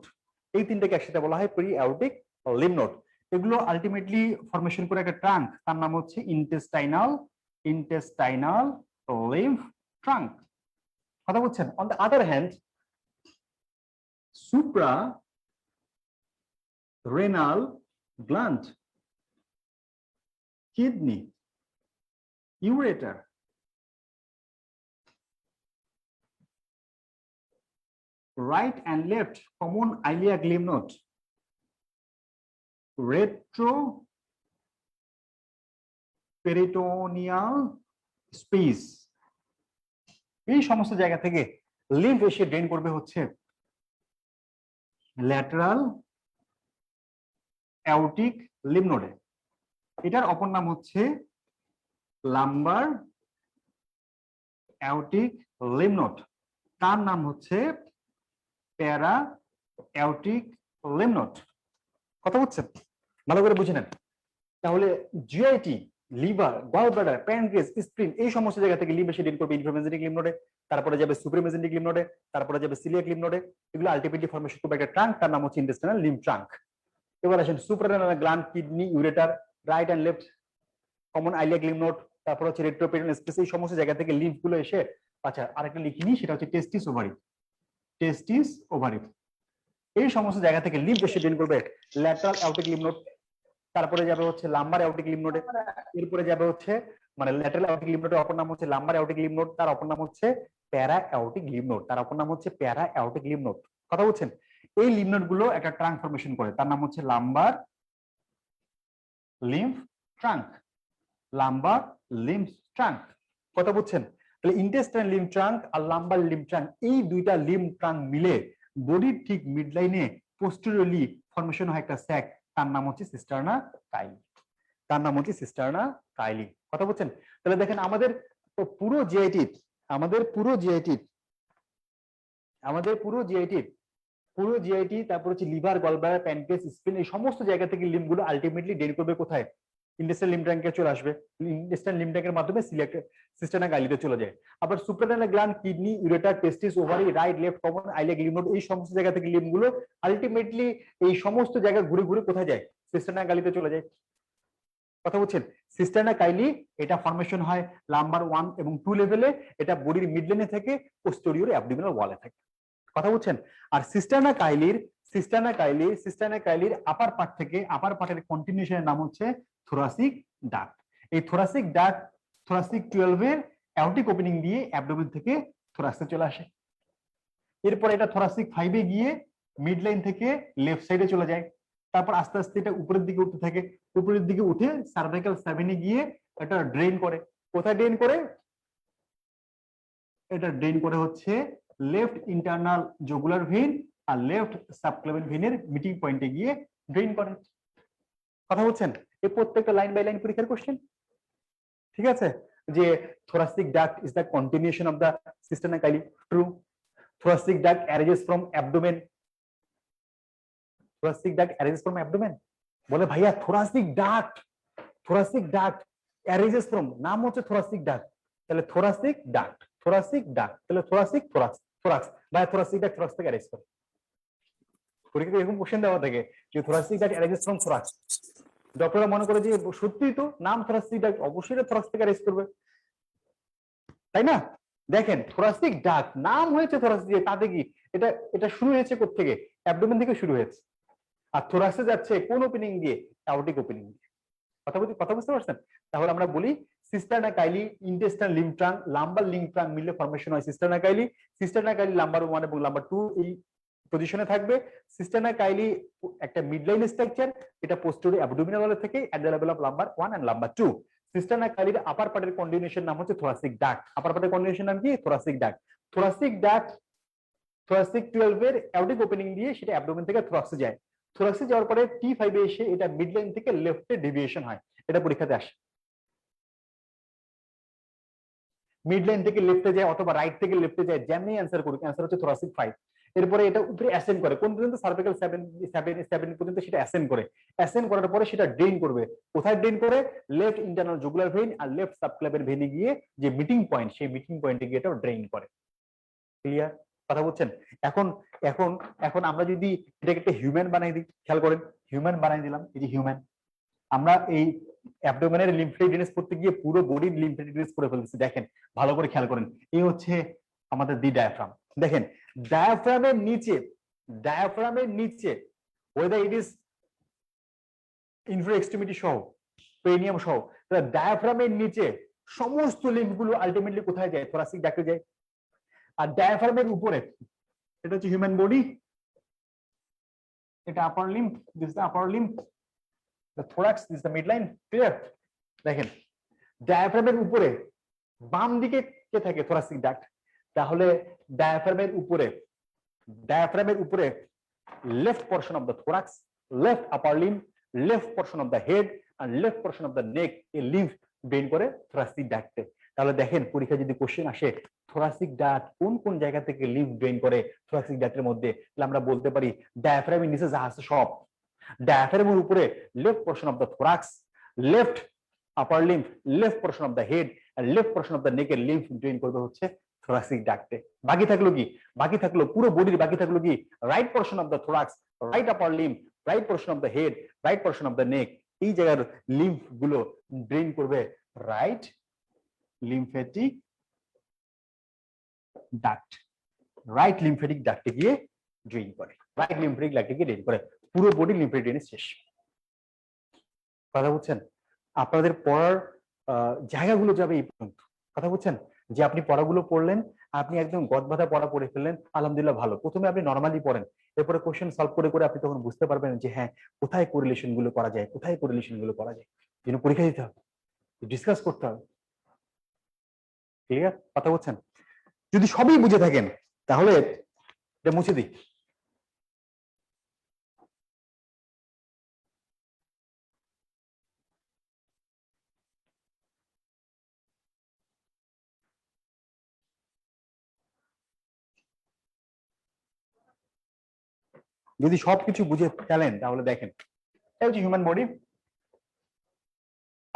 এই তিনটাকে একসাথে বলা হয় প্রি অ্যাওরটিক লিম্ফ নোড। এগুলো আলটিমেটলি ফরমেশন করে একটা ট্রাঙ্ক, তার নাম হচ্ছে ইন্টেস্টাইনাল লিম্ফ ট্রাঙ্ক। কথা বলছেন। On the other hand supra renal gland, kidney, ureter, right and left common iliac lymph node, retroperitoneal space, এই সমস্ত জায়গা থেকে লিম্ফ এসে ড্রেন করবে হচ্ছে ল্যাটারাল অ্যাওর্টিক লিম্ফ নোডে। এটার অপর নাম হচ্ছে লাম্বার অ্যাওর্টিক লিম্ফ নোড, তার নাম হচ্ছে প্যারা অ্যাওর্টিক লিম্ফ নোড। কথা বুঝছেন? ভালো করে বুঝে নেন। তাহলে GIT, liver, gallbladder, pancreas, spleen এই সমস্ত জায়গা থেকে লিম্ফ এসে ড্রেন করবে ইনফ্রামেজেন্টিক লিম্ফ নোডে, তারপরে যাবে সুপ্রামেজেন্টিক লিম্ফ নোডে, তারপরে যাবে সিলিয়াক লিম্ফ নোডে। এগুলো আলটিমেটলি ফরমেশন করবে একটা ট্রাঙ্ক, তার নাম হচ্ছে ইন্টেস্টাইনাল লিম্ফ ট্রাঙ্ক। এবার আসেন suprarenal gland, kidney, ureter, right and left common iliac lymph node, তারপর হচ্ছে রেট্রোপেরিটোনিয়াল স্পেস, এই সমস্ত জায়গা থেকে লিম্ফ গুলো এসে, আচ্ছা আরেকটা লিখিনি, সেটা হচ্ছে টেস্টিস ওভারি, টেস্টিস ওভারি, এই সমস্ত জায়গা থেকে লিম্ফ এসে ড্রেন করবে ল্যাটারাল অ্যাওর্টিক লিম্ফ নোড, তারপরে যাবে হচ্ছে লাম্বার অ্যাওর্টিক লিম্ফ নোডে, এরপরে যাবে হচ্ছে মানে ল্যাটারাল অ্যাওর্টিক লিম্ফ নোডের অপর নাম হচ্ছে লাম্বার অ্যাওর্টিক লিম্ফ নোড, তার অপর নাম হচ্ছে প্যারা অ্যাওর্টিক লিম্ফ নোড, তার অপর নাম হচ্ছে প্যারা অ্যাওর্টিক লিম্ফ নোড। কথা বলছেন? এই লিম্ফ নোড গুলো একটা ট্রাঙ্ক ফরমেশন করে, তার নাম হচ্ছে lumber lymph trunk, lumbar lymph trunk. কথা বুঝছেন? তাহলে ইন্টেস্টাইনাল লিম্ফ ট্রাঙ্ক আর লাম্বার লিম্ফ ট্রাঙ্ক, এই দুইটা লিম্ফ ট্রাঙ্ক মিলে বডির ঠিক মিড লাইনে পোস্টেরিয়রলি ফরমেশন হয় একটা স্যাক, তার নাম হচ্ছে সিস্টারনা কাইলি, তার নাম হচ্ছে সিস্টারনা কাইলি। কথা বুঝছেন? তাহলে দেখেন আমাদের পুরো জিআইটি, তারপর হচ্ছে লিভার, গলব্লাডার, প্যানক্রিয়াস, স্প্লিন, এই সমস্ত জায়গা থেকে লিম্ফ গুলো আলটিমেটলি ড্রেন করবে কোথায়? ইন্টেস্টাইনাল লিম্ফ ট্রাঙ্কে চলে আসবে, ইন্টেস্টাইনাল লিম্ফ ট্রাঙ্কের মাধ্যমে সিস্টারনা কাইলিতে চলে যায়। আবার suprarenal gland, kidney, ureter, testis, ovary, right left common iliac lymph node, এই সমস্ত জায়গা থেকে লিম্ফ গুলো আলটিমেটলি এই সমস্ত জায়গা ঘুরে ঘুরে কোথায় যায়? সিস্টারনা কাইলিতে চলে যায়। কথা বলছেন? সিস্টারনা কাইলি এটা ফরমেশন হয় লাম্বার 1 এবং 2 লেভেলে, এটা বডির মিডলাইনে থেকে পোস্টেরিয়র অ্যাবডোমিনাল ওয়ালে থাকে। কথা বলছেন? আর সিস্টারনা কাইলির আপার পার্ট থেকে, আপার পার্টের কন্টিনিউশনের নাম হচ্ছে থোরাসিক ডাক্ট। এই থোরাসিক ডাক্ট থোরাসিক 12 এর অ্যাওর্টিক ওপেনিং দিয়ে অ্যাবডোমেন থেকে থোরাসে চলে আসে। এরপর এটা থোরাসিক 5 এ গিয়ে মিডলাইন থেকে লেফট সাইডে চলে যায়, তারপর আস্তে আস্তে এটা উপরের দিকে উঠতে থাকে, উপরের দিকে উঠে সার্ভাইকাল 7 এ গিয়ে এটা ড্রেন করে। কোথায় ড্রেন করে? এটা ড্রেন করে হচ্ছে লেফট ইন্টারনাল জুগুলার ভেইন আর লেফট সাবক্লেভিয়ান ভেইনের মিটিং পয়েন্টে গিয়ে ড্রেন করে। কথা বলছেন? এই প্রত্যেকটা লাইন বাই লাইন পরীক্ষার কোশ্চেন। ঠিক আছে? যে thoracic duct is the continuation of the cisterna chyli, true. Thoracic duct arises from abdomen, বলে ভাইয়া thoracic duct arises from, নাম হচ্ছে thoracic duct, তাহলে thoracic duct তাহলে thoracic thorax ভাইয়া thoracic duct thorax থেকে arise করে। পরীক্ষায় এরকম কোশ্চেন দেওয়া থাকে যে thoracic duct arises from thorax, ডক্টররা মনে করে যে সত্যিই তো নাম thoracic duct, অবশ্যই thorax থেকে arise করবে, তাই না? দেখেন thoracic duct নাম হয়েছে thoracic, তাতে কি এটা এটা শুরু হয়েছে কোথা থেকে? অ্যাবডোমেন থেকে শুরু হয়েছে, আর থোরাক্সে যাচ্ছে কোন ওপেনিং দিয়ে? অ্যাওর্টিক ওপেনিং দিয়ে। কথা বুঝতে পারছেন? তাহলে আমরা বলি cisterna chyli, intestinal lymph trunk, lumbar lymph trunk মিলে ফরমেশন হয় cisterna chyli. Cisterna chyli lumbar 1 এবং লাম্বার 2 এই পজিশনে থাকবে। সিস্টারনা কাইলি একটা মিডলাইন স্ট্রাকচার, এটা পোস্টেরিয়র অ্যাবডোমিনাল ওয়াল থেকে at the level of lumbar 1 and lumbar 2। Cisterna কাইলির আপার পার্টের কন্টিনিউশন নাম হচ্ছে থোরাসিক ডাক্ট। আপার পার্টের কন্টিনিউশন নাম কি? Thoracic duct. থোরাসিক 12 এর অ্যাওর্টিক ওপেনিং দিয়ে সেটা অ্যাবডোমেন থেকে থোরাক্সে যায়। থোরাক্সে যাওয়ার পরে T5 এ এসে এটা মিডলাইন থেকে লেফটে ডেভিয়েশন হয়, এটা পরীক্ষাতে আসে। মিডলাইন থেকে লেফটে যায় অথবা রাইট থেকে লেফটে যায়, যেমনি অ্যান্সার করুক, অ্যান্সার হচ্ছে থোরাসিক 5। এরপরে এটা উপরে অ্যাসেন্ড করে, কোন পর্যন্ত? সার্ভিক্যাল 7 পর্যন্ত সেটা অ্যাসেন্ড করে। অ্যাসেন্ড করার পরে সেটা ড্রেন করবে। কোথায় ড্রেন করে? লেফট ইন্টারনাল জুগুলার ভেইন আর লেফট সাবক্লেভিয়ান ভেইনে গিয়ে যে মিটিং পয়েন্ট, সেই মিটিং পয়েন্টে গিয়ে এটা ড্রেন করে। ক্লিয়ার? কথা বলছেন? এখন এখন এখন আমরা যদি এটাকে একটা হিউম্যান বানাই দিই, খেয়াল করেন, হিউম্যান বানাই দিলাম, এই যে হিউম্যান। আমরা এই অ্যাবডোমেনের লিম্ফেটিক ড্রেনেজ করতে গিয়ে পুরো বডির লিম্ফেটিক ড্রেনেজ করে ফেলতেছি। দেখেন ভালো করে খেয়াল করেন, এই হচ্ছে আমাদের দি ডায়াফ্রাম। দেখেন ডায়াফ্রামের নিচে weather it is inferior extremity সহ, পেনিয়াম সহ, ডায়াফ্রামের নিচে সমস্ত লিম্ফগুলো আলটিমেটলি কোথায় যায়? থোরাসিক ডাক্টে যায়। আর ডায়াফ্রামের উপরে এটা হচ্ছে হিউম্যান বডি, এটা upper limb, this is upper limb, the thorax, this is the mid line. Clear? দেখেন ডায়াফ্রামের উপরে বাম দিকে কে থাকে? Thoracic duct. তাহলে ডায়াফ্রামের উপরে left portion of the thorax, left upper limb, left portion of the head and left portion of the neck এই লিম্ফ ড্রেন করে থোরাসিক ডাক্টে। তাহলে দেখেন পরীক্ষা যদি কোশ্চেন আসে থোরাসিক ডাক্ট কোন কোন জায়গা থেকে লিম্ফ ড্রেন করে থোরাসিক ডাক্টের মধ্যে, তাহলে আমরা বলতে পারি ডায়াফ্রামের নিচে যা আছে সব, ডায়াফ্রামের উপরে left portion of the thorax, left upper lymph, left portion of the head আর লেফট পোরশন অফ দ্য নেকের লিম্ফ ড্রেন করবে হচ্ছে থোরাসিক ডাক্টে। বাকি থাকলো কি? বাকি থাকলো পুরো বডির বাকি থাকলো কি? Right portion of the thorax, right upper limb, right portion of the head, right portion of the neck. এই জায়গার লিম্ফ গুলো ড্রেন করবে right lymphatic duct, right lymphatic ডাক্টে গিয়ে ড্রেন করে, রাইট লিম্ফেটিক ডাক্টে গিয়ে ড্রেন করে। পুরো বডি লিম্ফেটিক ড্রেনেজ শেষ। কথা বুঝছেন? আপনাদের পড়ার জায়গাগুলো যাবে এই পর্যন্ত। কথা বুঝছেন? যে আপনি পড়াগুলো পড়লেন, আপনি একদম গদবাঁধা পড়া পড়ে ফেললেন, আলহামদুলিল্লাহ ভালো। প্রথমে আপনি নর্মালি পড়েন, এরপরে কোশ্চেন সলভ করে করে আপনি তখন বুঝতে পারবেন যে হ্যাঁ কোথায় কোরিলেশন গুলো করা যায়, কোথায় কোরিলেশন গুলো করা যায়। যেন পরীক্ষা দিতে হবে, ডিসকাস করতে হবে। ক্লিয়ার? কথা বুঝছেন? যদি সবই বুঝে থাকেন তাহলে এটা মুছে দিই। যদি সবকিছু বুঝে ফেলেন তাহলে দেখেন এটা হচ্ছে হিউম্যান বডি।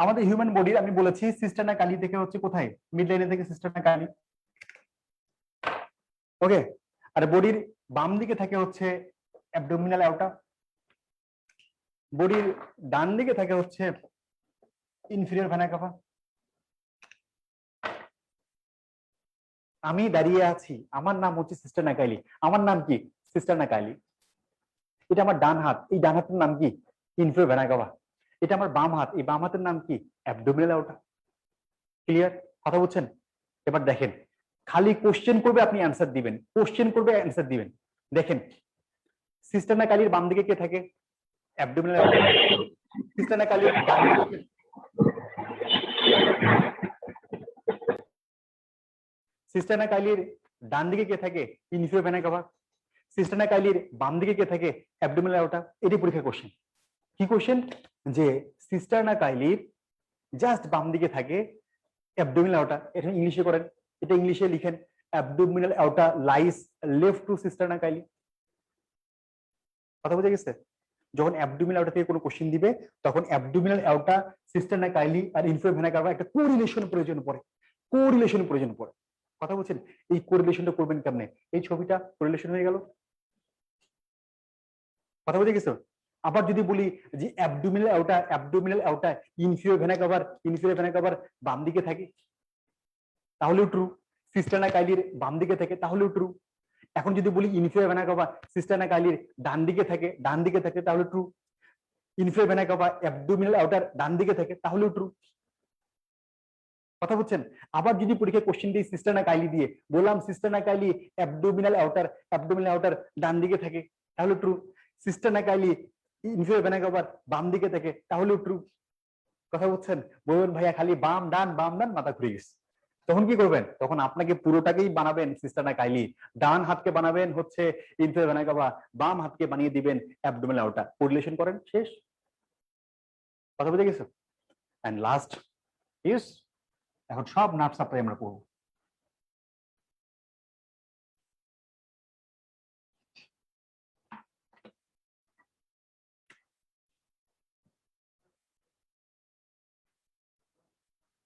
আমাদের হিউম্যান বডির আমি বলেছি সিস্টারনা কালি থেকে হচ্ছে কোথায়? মিড লাইনে থেকে সিস্টারনা কালি। ওকে, আর বডির বাম দিকে থাকে হচ্ছে অ্যাবডোমিনাল অ্যাওটা, বডির ডান দিকে থাকে হচ্ছে ইনফিরিয়র ভেনা কাভা। আমি দাঁড়িয়ে আছি, আমার নাম হচ্ছে সিস্টারনা কাইলি। আমার নাম কি? Cisterna Kylie. এটা আমার ডান হাত, এই ডান হাতের নাম কি? Inferior vena CAVA. এটা আমার বাম হাত, এই বাম হাতের নাম কি? অ্যাবডোমিনাল অ্যাওটা। ক্লিয়ার? কথা বুঝছেন? এবার দেখেন খালি কোশ্চেন করবে, আপনি অ্যান্সার দিবেন, কোশ্চেন করবে অ্যান্সার দিবেন। দেখেন সিস্টারনা কালির বাম দিকে কে থাকে? অ্যাবডোমিনাল অ্যাওটা। সিস্টারনা কালির ডান দিকে সিস্টারনা কাইলির ডান দিকে কে থাকে? Inferior vena cava. সিস্টারনা কাইলির বাম দিকে কে থাকে? Abdominal aorta. এটি পরীক্ষা কোশ্চেন। কি কোশ্চেন? যে সিস্টারনা কাইলির জাস্ট বাম দিকে থাকে অ্যাবডোমিনাল অ্যাওটা। এটা ইংলিশে করেন, এটা ইংলিশে লিখেন abdominal aorta lies left to cisterna chyli. কথা বুঝে গেছে? যখন অ্যাবডোমিনাল অ্যাওটা থেকে কোনো কোশ্চেন দিবে তখন অ্যাবডোমিনাল অ্যাওটা, সিস্টারনা কাইলি আর ইনফিরিয়র ভেনা কাভা একটা কোরিলেশন প্রয়োজন পড়ে, কোরিলেশন প্রয়োজন পড়ে। কথা বলছেন? এই কোরিলেশনটা করবেন কেমনে? এই ছবিটা কোরিলেশন হয়ে গেল। কথা বুঝে গেছো? আবার যদি বলি যে অ্যাবডোমিনাল অ্যাওটা ইনফিরিয়র ভেনা কাভার বাম দিকে থাকে তাহলেও ট্রু। সিস্টারনা কাইলির বাম দিকে থাকে তাহলেও ট্রু। এখন যদি বলি ইনফিরিয়র ভেনা কাভা সিস্টারনা কাইলির ডান দিকে থাকে তাহলে true. Inferior vena cava abdominal অ্যাওটার ডান দিকে থাকে তাহলেও ট্রু। কথা বুঝছেন? আবার যদি পরীক্ষায় কোশ্চেন দিই সিস্টারনা কাইলি দিয়ে, বললাম সিস্টারনা কাইলি অ্যাবডোমিনাল অ্যাওটার ডান দিকে থাকে তাহলে true. Cisterna chyli inferior vena কাভার বাম দিকে থাকে তাহলেও ট্রু। কথা বুঝছেন? বলবেন ভাইয়া খালি বাম ডান মাথা ঘুরে গেছে। তখন কি করবেন? তখন আপনাকে পুরোটাকেই বানাবেন সিস্টারনা কাইলি, ডান হাতকে বানাবেন হচ্ছে ইনফিরিয়র ভেনা কাভা, বাম হাতকে বানিয়ে দিবেন অ্যাবডোমিনাল অ্যাওটা। কোরিলেশন করেন, শেষ। কথা বুঝে গেছো? এন্ড লাস্ট ইজ এখন সব নার্ভ সাপ্লাই আমরা পড়ব।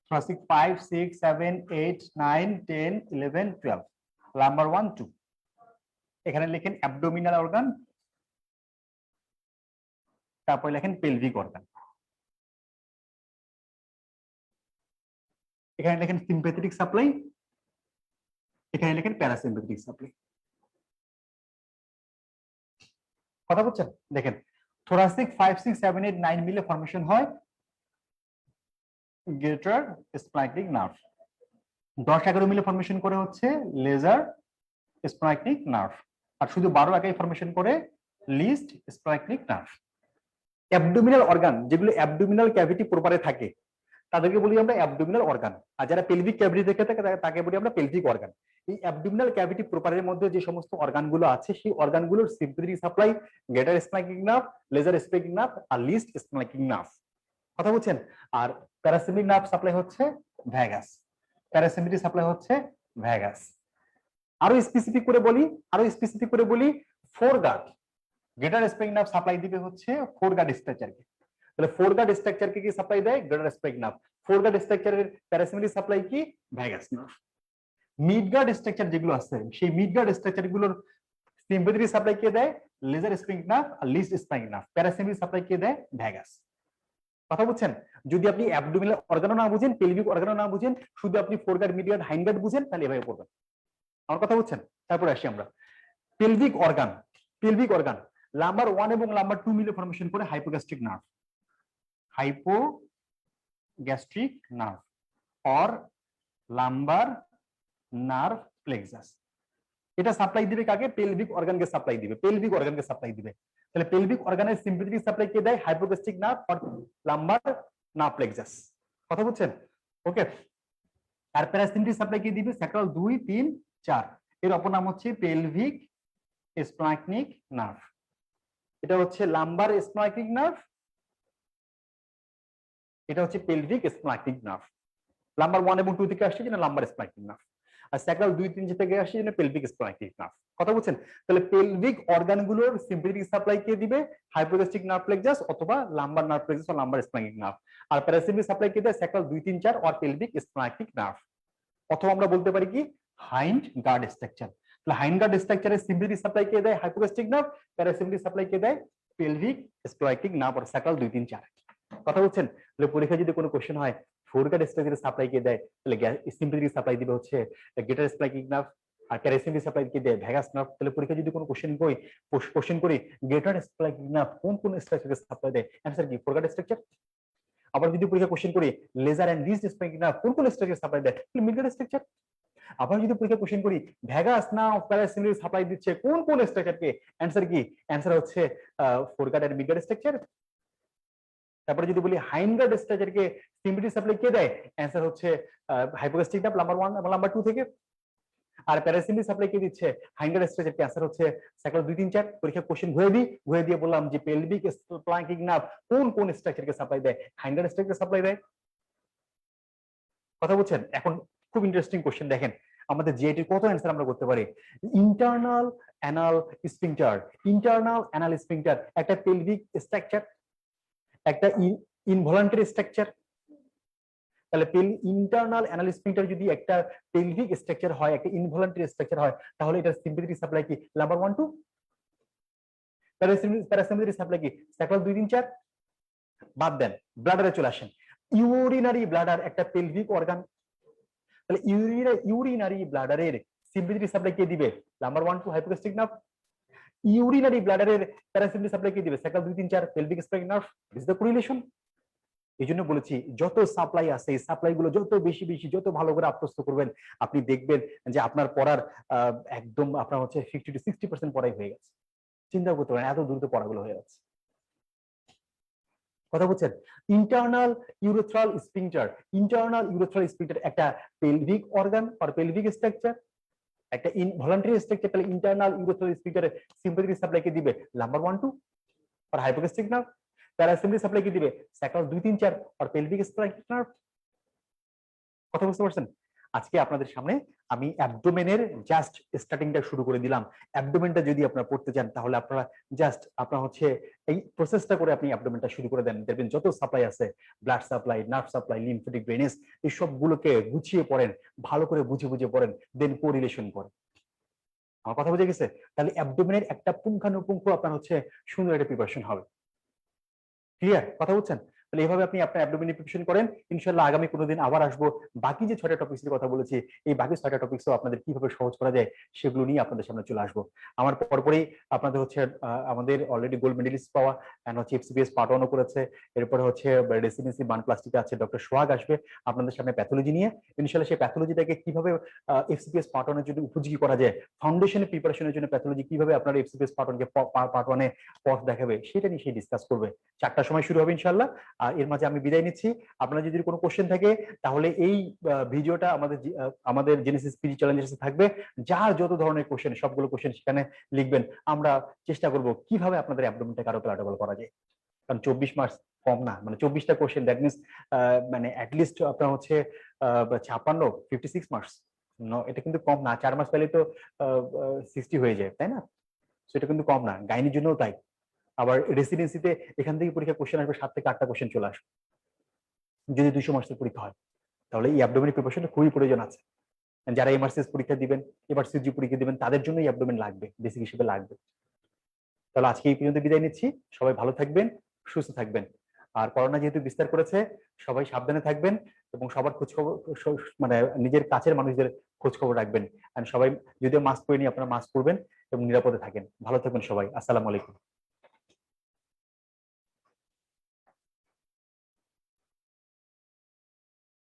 Thoracic 5, 6, 7, 8, 9, 10, 11, 12. নাম্বার 1, 2 এখানে লিখেন অ্যাবডোমিনাল অর্গান, তারপরে লেখেন পেলভিক অর্গান, এখানে লেখেন সিম্প্যাথেটিক সাপ্লাই, এখানে লেখেন প্যারাসিম্প্যাথেটিক সাপ্লাই। কথা বলছেন? দেখেন থোরাসিক 5 6 7 8 9 মিলে ফর্মেশন হয় গ্রেটার স্প্লাইনিক নার্ভ, 10 11 মিলে ফর্মেশন করে হচ্ছে লেজার স্প্লাইনিক নার্ভ, আর শুধু 12 একাই ফর্মেশন করে list splanchnic nerve. Abdominal organ যেগুলো অ্যাবডোমিনাল ক্যাভিটি প্রপারে থাকে তাদেরকে বলি আমরা অ্যাবডোমিনাল অর্গান, আর যারা পেলভিক ক্যাভিটি থেকে থাকে তাকে বলি আমরা পেলভিক অর্গান। এই অ্যাবডোমিনাল ক্যাভিটি প্রপারের মধ্যে যে সমস্ত অর্গানগুলো আছে সেই অর্গানগুলোর sympathetic supply greater splanchnic nerve, lesser splanchnic nerve আর লিস্ট স্প্লাইনিক নার্ভ। কথা বলছেন? আর প্যারাসিম্প্যাথেটিক নার্ভ সাপ্লাই হচ্ছে ভ্যাগাস, প্যারাসিম্প্যাথেটিক সাপ্লাই হচ্ছে ভ্যাগাস। আরো স্পেসিফিক করে বলি foregut, greater splanchnic nerve supply দিবে হচ্ছে ফোরগার্ড স্ট্রাকচারকে। তাহলে ফোরগার্ড স্ট্রাকচারকে কি সাপ্লাই দেয়? Greater splanchnic nerve. ফোরগার্ড স্ট্রাকচারের প্যারাসিম্প্যাথেটিক সাপ্লাই কি? Vagus nerve. মিডগার্ড স্ট্রাকচার যেগুলো আছে সেই মিডগার্ড স্ট্রাকচার গুলোর সিম্প্যাথেটিক সাপ্লাই কে দেয়? লেজার স্প্লাইনিক নার্ভ আর least splanchnic nerve. Parasympathetic supply কে দেয়? ভ্যাগাস। কথা বুঝছেন? যদি আপনি অ্যাবডোমিনাল অর্গানও না বুঝেন, পেলভিক অর্গানও না বুঝেন, শুধু আপনি ফোরগার্ড, মিডগার্ড, হাইন্ডগার্ড বুঝেন, তাহলে এভাবে পড়বেন। আমার কথা বুঝছেন? তারপরে আসি আমরা pelvic organ. Pelvic organ lumber 1 এবং লাম্বার 2 মিলে ফর্মেশন করে hypogastric nerve, hypogastric nerve or lumber nerve plexus. এটা সাপ্লাই দিবে কাকে? পেলভিক অর্গানকে সাপ্লাই দিবে, পেলভিক অর্গানকে সাপ্লাই দিবে। তাহলে পেলভিক অর্গানের সিম্প্যাথেটিক সাপ্লাই কে দেয়? Hypogastric nerve or lumber nerve plexus. কথা বুঝছেন? ওকে। আর প্যারাসিম্প্যাথেটিক সাপ্লাই কে দিবে? স্যাক্রাল 2 3 4, এর অপর নাম হচ্ছে পেলভিক স্প্লাইনিক নার্ভ। এটা হচ্ছে লাম্বার স্প্লাইনিক নার্ভ, এটা হচ্ছে পেলভিক স্প্লাইনিক নার্ভ। লাম্বার 1 এবং 2 থেকে আসছে যেটা লাম্বার স্প্লাইনিক নার্ভ, আর স্যাক্রাল 2 3 থেকে আসছে যেটা পেলভিক স্প্লাইনিক নার্ভ। কথা বুঝছেন? তাহলে পেলভিক অর্গানগুলোর সিম্প্যাথেটিক সাপ্লাই কে দিবে? হাইপোগ্যাস্ট্রিক নার্ভ প্লেক্সাস অথবা লাম্বার নার্ভ প্লেক্সাস বা লাম্বার স্প্লাইনিক নার্ভ। আর প্যারাসিম্প্যাথেটিক সাপ্লাই কে দেয়? Sacral 2 3 4 or pelvic splanchnic nerve. অথবা আমরা বলতে পারি কি হাইন্ড গার্ড স্ট্রাকচার। তাহলে হাইন্ড গার্ড স্ট্রাকচারের সিম্প্যাথেটিক সাপ্লাই কে দেয়? হাইপোগ্যাস্ট্রিক নার্ভ, প্যারাসিম্প্যাথেটিক সাপ্লাই কে দেয়? Pelvic splanchnic nerve or sacral 2 3 4। কথা বুঝছেন? তাহলে পরীক্ষায় যদি কোনো কোশ্চেন হয় ফোরগার্ড স্ট্রাকচারের সাপ্লাই কে দেয়, তাহলে সিম্প্যাথেটিক সাপ্লাই দিবে হচ্ছে গ্রেটার স্প্লাইনিক নার্ভ, আর প্যারাসিম্প্যাথেটিক সাপ্লাই কে দেয়? Vagus nerve. তাহলে পরীক্ষায় যদি কোনো কোশ্চেন করি গ্রেটার স্প্লাইনিক নার্ভ কোন স্ট্রাকচারের সাপ্লাই দেয়, অ্যানসার কি? ফোরগার্ড স্ট্রাকচার। আবার যদি পরীক্ষা কোশ্চেন করি laser and list splanchnic nerve কোন স্ট্রাকচারের সাপ্লাই দেয়, তাহলে মিডগার্ড স্ট্রাকচার। আবার যদি পরীক্ষা কোশ্চেন করি ভ্যাগাস নার্ভ প্যারাসিম্প্যাথেটিক সাপ্লাই দিচ্ছে কোন স্ট্রাকচারকে, অ্যানসার কি? অ্যানসার হচ্ছে ফোরগার্ড এন্ড মিডগার্ড স্ট্রাকচার। তারপরে যদি বলি হাইন্ডগার্ড স্ট্রাকচারকে সিম্প্যাথেটিক সাপ্লাই কে দেয়, অ্যানসার হচ্ছে হাইপোগ্যাস্ট্রিক নার্ভ লাম্বার 1 এবং লাম্বার 2 থেকে। আর প্যারাসিম্প্যাথেটিক সাপ্লাই কে দিচ্ছে? হাইন্ডগার্ড স্ট্রাকচারকে, অ্যানসার হচ্ছে স্যাক্রাল 2 3 4। পরীক্ষা কোশ্চেন ঘুরে দিয়ে বললাম যে পেলভিক স্প্লাইনিক নার্ভ কোন স্ট্রাকচারকে সাপ্লাই দেয়, হাইন্ডগার্ড স্ট্রাকচারকে সাপ্লাই দেয়। কথা বুঝছেন? এখন খুব ইন্টারেস্টিং কোশ্চেন দেখেন আমাদের জিআইটির কত অ্যান্সার আমরা করতে পারি। Internal anal sphincter, internal anal sphincter একটা পেলভিক স্ট্রাকচার, একটা ইনভলান্টারি স্ট্রাকচার। তাহলে ইন্টারনাল অ্যানাল স্ফিংটার যদি একটা পেলভিক স্ট্রাকচার হয়, একটা ইনভলান্টারি স্ট্রাকচার হয়, তাহলে এটার সিম্প্যাথেটিক সাপ্লাই কি? লাম্বার 1 2। প্যারাসিম্প্যাথেটিক সাপ্লাই কি? স্যাক্রাল 2 3 4। বাদ দেন, ব্লাডারে চলে আসেন। ইউরিনারি ব্লাডার একটা পেলভিক অর্গান, তাহলে ইউরিনারি ব্লাডারের সিম্প্যাথেটিক সাপ্লাই কে দিবে? Lumbar 1 2 hypogastric nerve. ইউরিনারি ব্লাডারের প্যারাসিম্প্যাথেটিক সাপ্লাই কে দিবে? Sacral 2 3 4 pelvic splanchnic nerve. This is the correlation. এই জন্য বলেছি যত সাপ্লাই আছে এই সাপ্লাই গুলো যত বেশি যত ভালো করে আত্মস্থ করবেন, আপনি দেখবেন যে আপনার পড়ার একদম আপনার হচ্ছে 50 to 60% পড়াই হয়ে গেছে। চিন্তা করতে পারেন এত দ্রুত পড়াগুলো হয়ে যাচ্ছে। কথা বলছেন? Internal urethral sphincter, internal urethral sphincter একটা পেলভিক অর্গান আর পেলভিক স্ট্রাকচার, একটা ইনভলান্টারি স্ট্রাকচার। তাহলে ইন্টারনাল ইউরেথ্রাল স্ফিংটারে সিম্প্যাথেটিক সাপ্লাই কে দিবে? লাম্বার 1 2 আর হাইপোগ্যাস্ট্রিক নার্ভ। প্যারাসিম্প্যাথেটিক সাপ্লাই কি দিবে? স্যাক্রাল 2 3 4 আর পেলভিক স্প্লাইনিক নার্ভ। কথা বুঝতে পারছেন? আজকে আপনাদের সামনে আমি অ্যাবডোমেনের জাস্ট স্টার্টিংটা শুরু করে দিলাম। অ্যাবডোমেনটা যদি আপনারা পড়তে চান তাহলে আপনারা জাস্ট আপনার হচ্ছে এই প্রসেসটা করে আপনি অ্যাবডোমেনটা শুরু করে দেন। দেখবেন যত সাপ্লাই আছে, blood supply, nerve supply, lymphatic drainage, এই সবগুলোকে গুছিয়ে পড়েন, ভালো করে বুঝে পড়েন, দেন কোরিলেশন করেন। আমার কথা বুঝে গেছে? তাহলে অ্যাবডোমেনের একটা পুঙ্খানুপুঙ্খ আপনার হচ্ছে সুন্দর একটা প্রিপারেশন হবে। ক্লিয়ার কথা বলছেন? তাহলে এইভাবে আপনি আপনার অ্যাবডোমিনাল প্রিপারেশন করেন, ইনশাআল্লাহ আগামী কোনো দিন আবার আসবো। বাকি যে 6টা টপিকস এর কথা বলেছি, এই বাকি 6টা টপিকসও আপনাদের কিভাবে সহজ করা যায় সেগুলো নিয়ে আপনাদের সামনে চলে আসবো। আমার পরপরই আপনাদের হচ্ছে আমাদের অলরেডি গোল্ড মেডেলিস্ট পাওয়া এন্ড হচ্ছে এফসিপিএস পার্ট 1 করেছে, এরপরে হচ্ছে রেসিডেন্সি বার্ন প্লাস্টিকে আছে ডক্টর সোহাগ আসবে আপনাদের সামনে প্যাথোলজি নিয়ে। ইনশাআল্লাহ সেই প্যাথোলজিটাকে কিভাবে এফসিপিএস পার্ট 1 এর জন্য উপযোগী করা যায়, ফাউন্ডেশনের প্রিপারেশনের জন্য প্যাথোলজি কিভাবে আপনার এফসিপিএস পার্ট 1 কে পার্ট 1 এ পথ দেখাবে সেটা নিয়ে সে ডিসকাস করবে। 4টার সময় শুরু হবে ইনশাআল্লাহ। এর মাঝে আমি বিদায় নিচ্ছি। আপনার যদি কোনো কোশ্চেন থাকে তাহলে এই ভিডিওটা আমাদের জেনেসিস পিজি চ্যালেঞ্জের থাকবে। যার যত ধরনের কোশ্চেন সবগুলো কোশ্চেন সেখানে লিখবেন। আমরা চেষ্টা করব কিভাবে আপনাদের অ্যাবডোমেনটাকে আরো প্যালাটেবল করা যায়। কারণ 24 মার্কস কম না, মানে 24টা কোশ্চেন, দ্যাট মিনস মানে অ্যাটলিস্ট আপনার হচ্ছে 56 মার্কস। এটা কিন্তু কম না। 4 মাস পেলে তো 60 হয়ে যায়, তাই না? সেটা কিন্তু কম না, গাইনির জন্যও তাই। আবার রেসিডেন্সিতে এখান থেকে পরীক্ষা কোশ্চেন আসবে 7 থেকে 8টা কোশ্চেন চলে আসবে যদি 200 মার্কসের পরীক্ষা হয়। তাহলে এই অ্যাবডোমেন প্রিপারেশনটা খুবই প্রয়োজন আছে। যারা এমআরসিএস পরীক্ষা দিবেন, এবার সিজি পরীক্ষা দিবেন, তাদের জন্য এই অ্যাবডোমেন লাগবে, বেসিক হিসেবে লাগবে। তাহলে আজকে এই পর্যন্ত বিদায় নিচ্ছি। সবাই ভালো থাকবেন, সুস্থ থাকবেন। আর করোনা যেহেতু বিস্তার করেছে, সবাই সাবধানে থাকবেন এবং সবার খোঁজ খবর মানে নিজের কাছের মানুষদের খোঁজ খবর রাখবেন। আর সবাই যদিও মাস্ক পরে নি, আপনারা মাস্ক পরবেন এবং নিরাপদে থাকেন। ভালো থাকবেন সবাই। আসসালামু আলাইকুম।